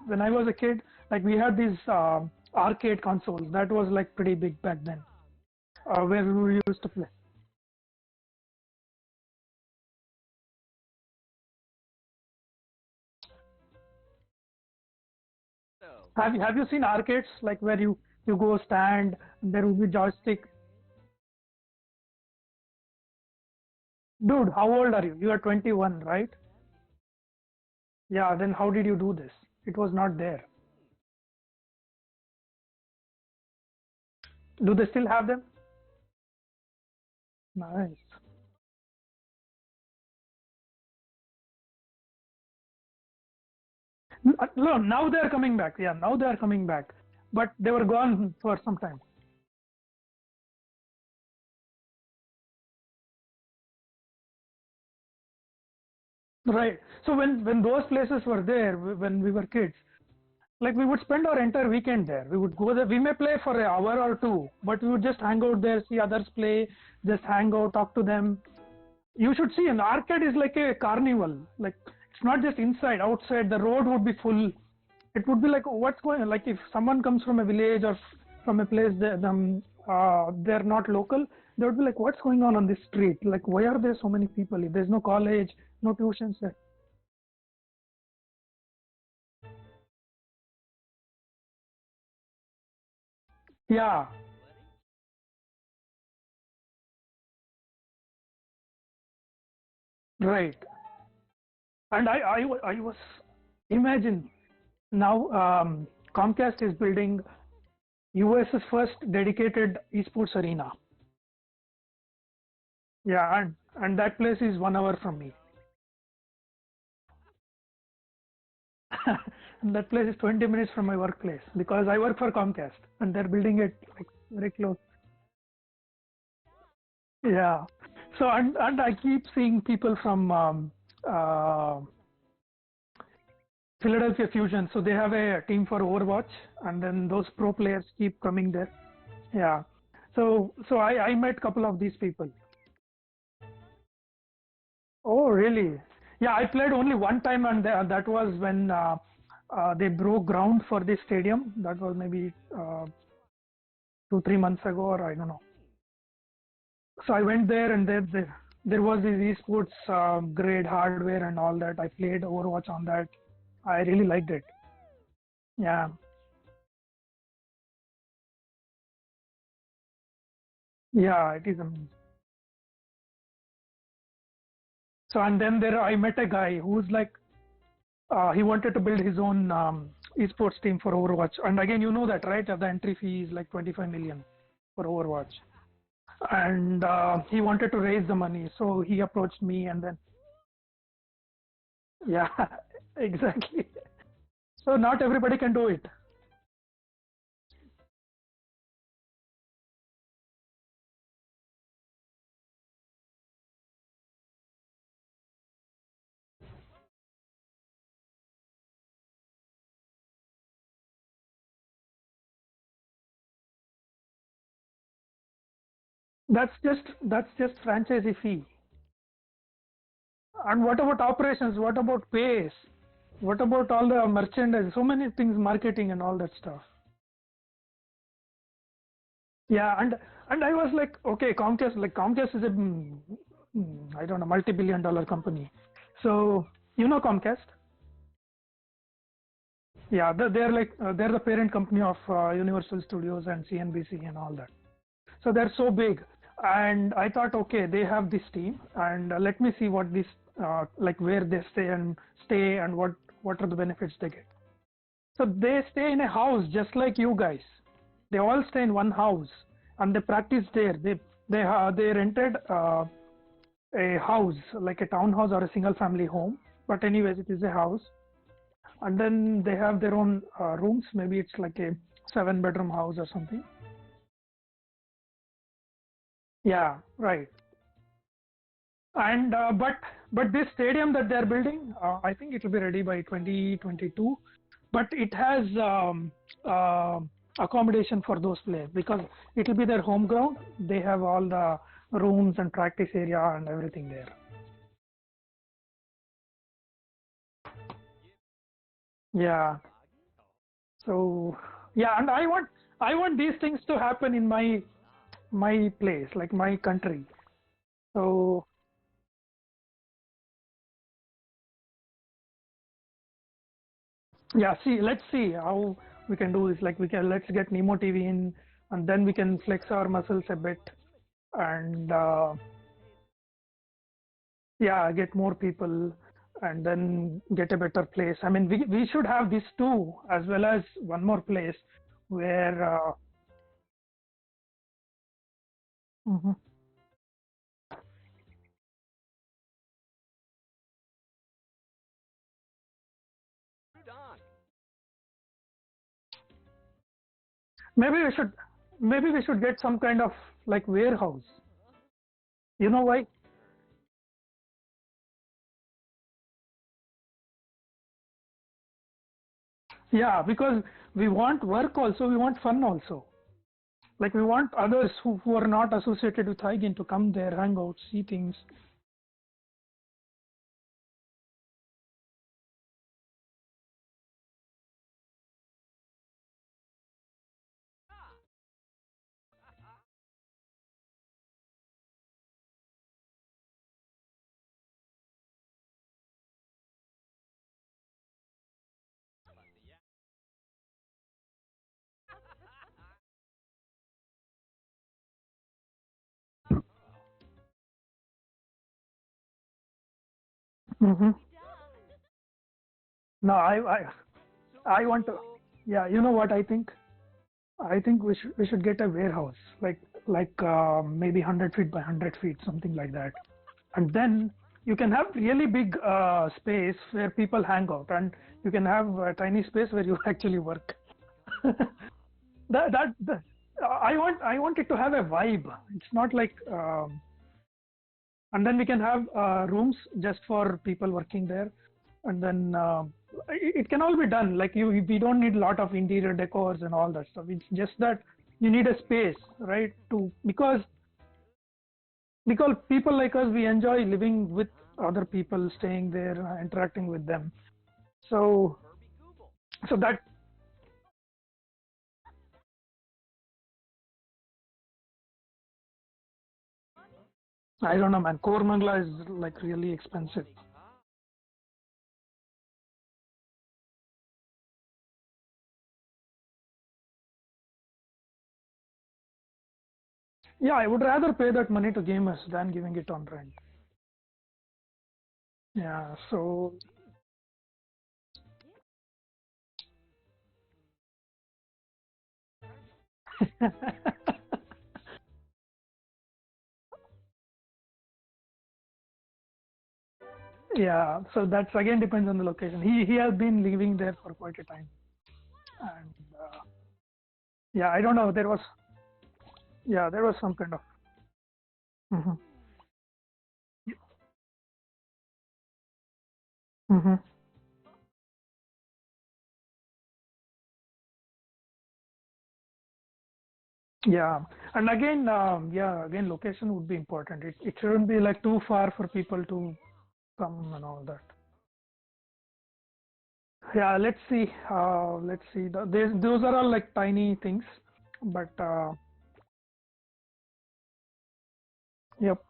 when I was a kid, like we had these arcade consoles. That was like pretty big back then, where we used to play. Have you seen arcades like where you go stand, and there will be joystick. Dude, how old are you? You are 21, right? Yeah, then how did you do this? It was not there. Do they still have them? Nice. No, now they are coming back. Yeah, now they are coming back. But they were gone for some time. Right. So when those places were there, when we were kids, like we would spend our entire weekend there. We would go there. We may play for an hour or two, but we would just hang out there, see others play, just hang out, talk to them. You should see an arcade is like a carnival. Like it's not just inside, outside. The road would be full. It would be like what's going on? Like if someone comes from a village or from a place that they're not local, they would be like, what's going on this street? Like why are there so many people? If there's no college, no tuitions there. Yeah, right. And I was imagine now Comcast is building US's first dedicated esports arena. Yeah, and that place is 1 hour from me. And that place is 20 minutes from my workplace because I work for Comcast and they're building it like very close. Yeah. So and I keep seeing people from uh, Philadelphia Fusion. So they have a team for Overwatch, and then those pro players keep coming there. Yeah. So I met a couple of these people. Oh, really? Yeah, I played only one time, and that was when they broke ground for this stadium. That was maybe 2 3 months ago, or I don't know. So I went there, and there was this esports grade hardware and all that. I played Overwatch on that. I really liked it. Yeah, yeah, it is amazing. So and then there I met a guy who's like he wanted to build his own esports team for Overwatch. And again, you know that, right? The entry fee is like 25 million for Overwatch. And he wanted to raise the money, so he approached me, and then yeah, exactly. So not everybody can do it. That's just franchisee fee. And what about operations? What about pays? What about all the merchandise? So many things, marketing and all that stuff. Yeah, and And I was like, okay, Comcast is a I don't know, multi-billion-dollar company. So you know Comcast? Yeah, they're like they're the parent company of Universal Studios and CNBC and all that. So they're so big, and I thought, okay, they have this team, and let me see what this like where they stay and what are the benefits they get. So they stay in a house just like you guys. They all stay in one house, and they practice there. They rented a house like a townhouse or a single family home, but anyways, it is a house, and then they have their own rooms. Maybe it's like a 7-bedroom house or something. Yeah, right. And but this stadium that they're building, I think it will be ready by 2022. But it has accommodation for those players because it will be their home ground. They have all the rooms and practice area and everything there. Yeah. So yeah, and I want these things to happen in my place, like my country. So yeah, let's see how we can do this. Like let's get Nemo TV in, and then we can flex our muscles a bit, and yeah, get more people, and then get a better place. I mean, we should have this too, as well as one more place where. Mhm. Maybe we should maybe we should get some kind of like warehouse. You know why? Yeah, because we want work also, we want fun also. Like we want others who are not associated with hygiene to come there, hang out, see things. Hmm. No, I want to. Yeah, you know what I think? I think we should get a warehouse like maybe 100 feet by 100 feet, something like that, and then you can have really big space where people hang out, and you can have a tiny space where you actually work. that I want it to have a vibe. It's not like and then we can have rooms just for people working there, and then it can all be done like we don't need a lot of interior decors and all that stuff. It's just that you need a space, right, to because people like us, we enjoy living with other people, staying there, interacting with them. So so that I don't know, man. Kormangla is like really expensive. Yeah, I would rather pay that money to gamers than giving it on rent. Yeah, so yeah, so that's again depends on the location. He has been living there for quite a time, and yeah, I don't know. There was some kind of. Hmm. Hmm. Yeah, and again, again, location would be important. It shouldn't be like too far for people to come and all that. Yeah, let's see. Let's see. Those are all like tiny things, but Yep.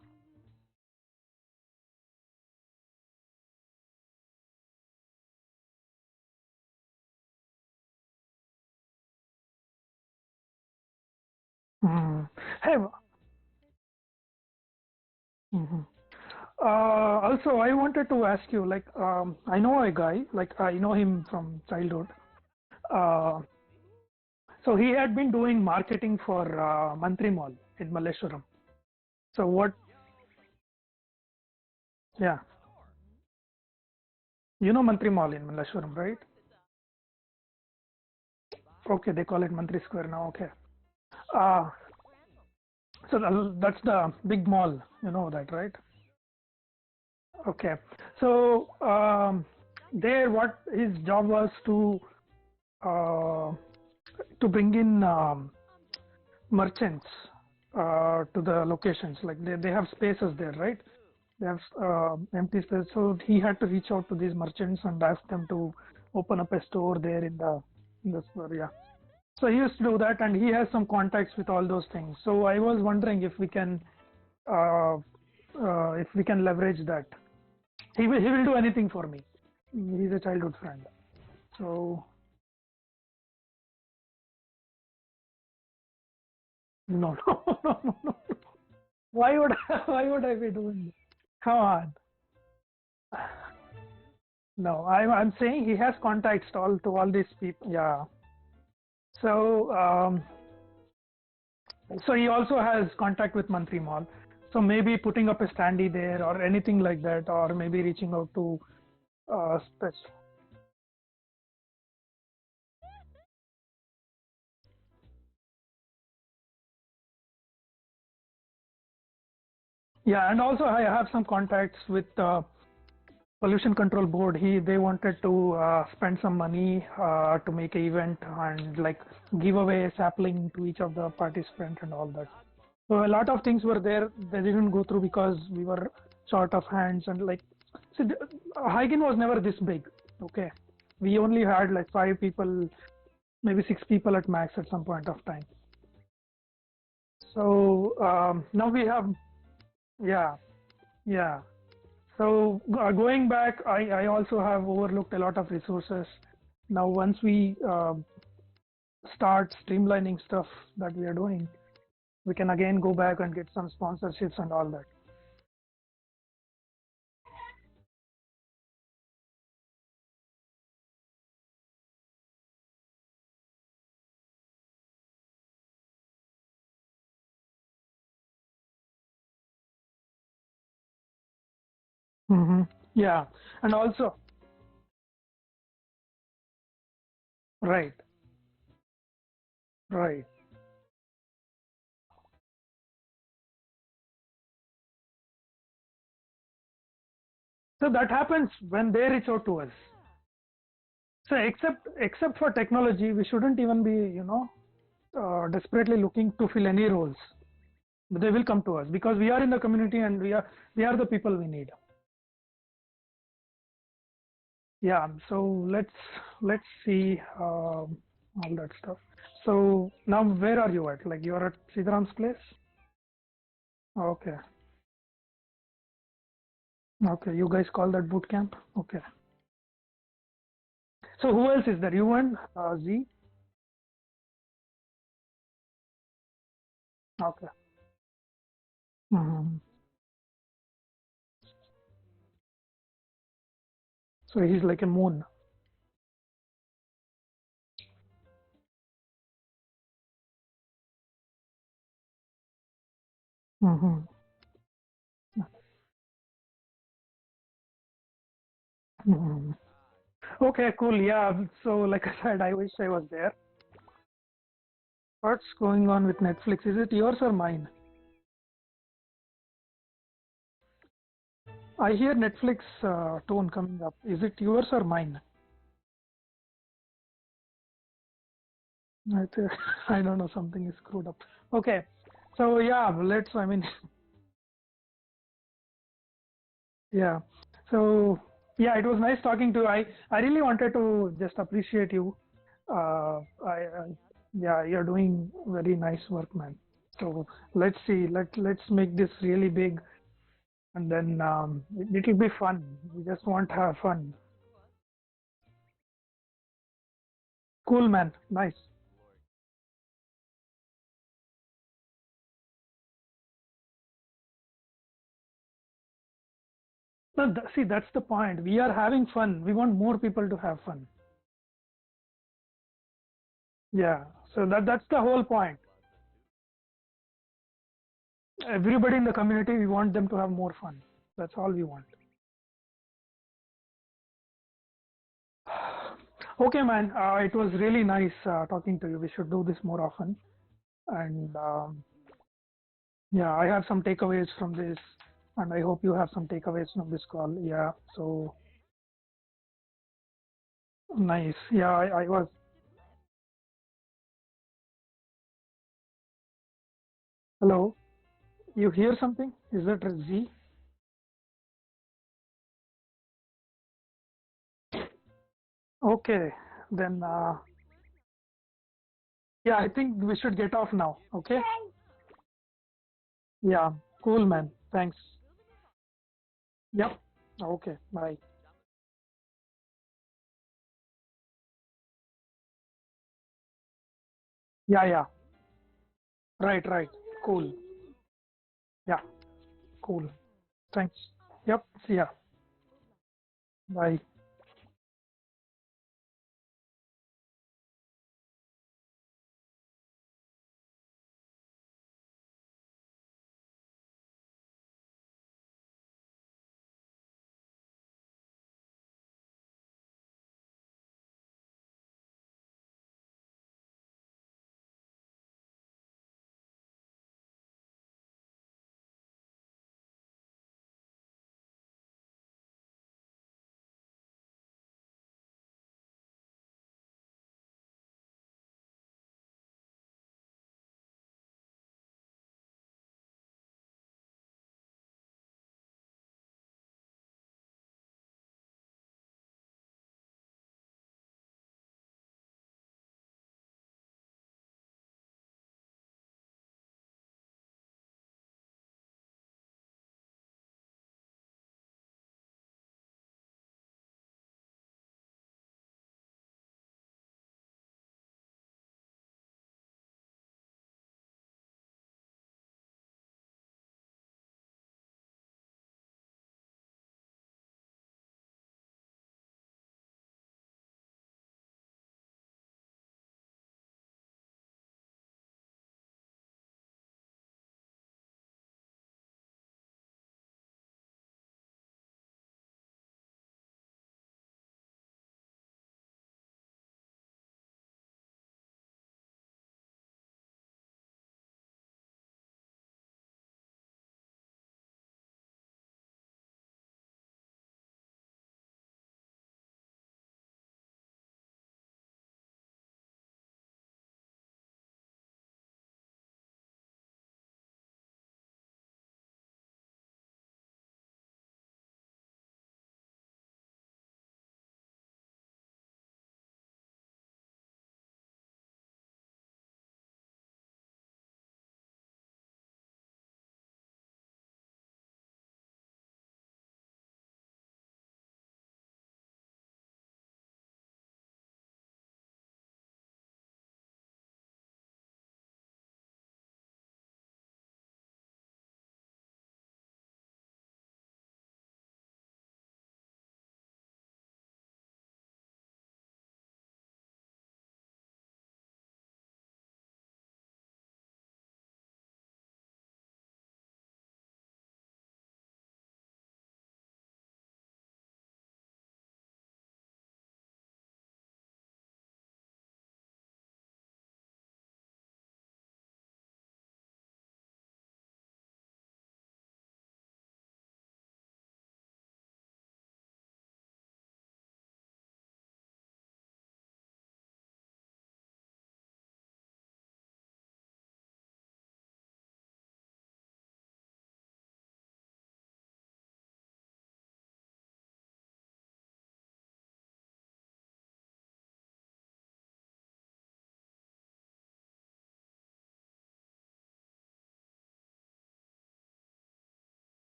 Hey. Mhm. Also, I wanted to ask you, like, I know a guy, like, I know him from childhood. Uh, so he had been doing marketing for Mantri Mall in Malleshwaram. So what? Yeah, you know Mantri Mall in Malleshwaram, right? Okay, they call it Mantri Square now. Okay. Uh, so that's the big mall. You know that, right? Okay. So there, what his job was uh, to bring in merchants to the locations. Like they have spaces there, right? They have empty space. So he had to reach out to these merchants and ask them to open up a store there in the store. Yeah. So he used to do that, and he has some contacts with all those things. So I was wondering uh, if we can leverage that. He will do anything for me. He's a childhood friend. So no, no, no, no, no. Why would I be doing this? Come on. No, I'm saying he has contacts to all these people. Yeah. So so he also has contact with Mantri Mall. So maybe putting up a standee there or anything like that, or maybe reaching out to spec. Yeah, and also I have some contacts with pollution control board. They wanted to spend some money to make an event and like give away a sapling to each of the participants and all that. So a lot of things were there. They didn't go through because we were short of hands and like. So Hiking was never this big. Okay, we only had like 5 people, maybe 6 people at max at some point of time. So now we have, yeah, yeah. So going back, I also have overlooked a lot of resources. Now once we start streamlining stuff that we are doing, we can again go back and get some sponsorships and all that. Hmm. Yeah, and also, right, right. So that happens when they reach out to us. So except for technology, we shouldn't even be desperately looking to fill any roles. They will come to us because we are in the community and we are the people we need. Yeah. So let's see all that stuff. So now where are you at? Like you're at Siddharam's place? Okay. Okay. You guys call that boot camp? Okay. So who else is there? You and Z? Okay. Hmm. So he's like a moon. Hmm. Hmm. Okay, cool. Yeah. So like I said, I wish I was there. What's going on with Netflix? Is it yours or mine? I hear Netflix tone coming up. Is it yours or mine? I think, I don't know. Something is screwed up. Okay. So yeah, I mean, yeah. So yeah, it was nice talking to you. I really wanted to just appreciate you. I yeah, you're doing very nice work, man. So let's see. Let's make this really big, and then it'll be fun. We just want to have fun. Cool, man. Nice. No, see, that's the point. We are having fun. We want more people to have fun. Yeah. So that's the whole point. Everybody in the community, we want them to have more fun. That's all we want. Okay, man. It was really nice talking to you. We should do this more often. And yeah, I have some takeaways from this, and I hope you have some takeaways from this call. Yeah. So nice. Yeah, I was. Hello. You hear something? Is that a Z? Okay. Then yeah, I think we should get off now. Okay. Yeah. Cool, man. Thanks. Yep. Okay. Bye. Yeah. Yeah. Right. Right. Cool. Yeah. Cool. Thanks. Yep. See ya. Bye.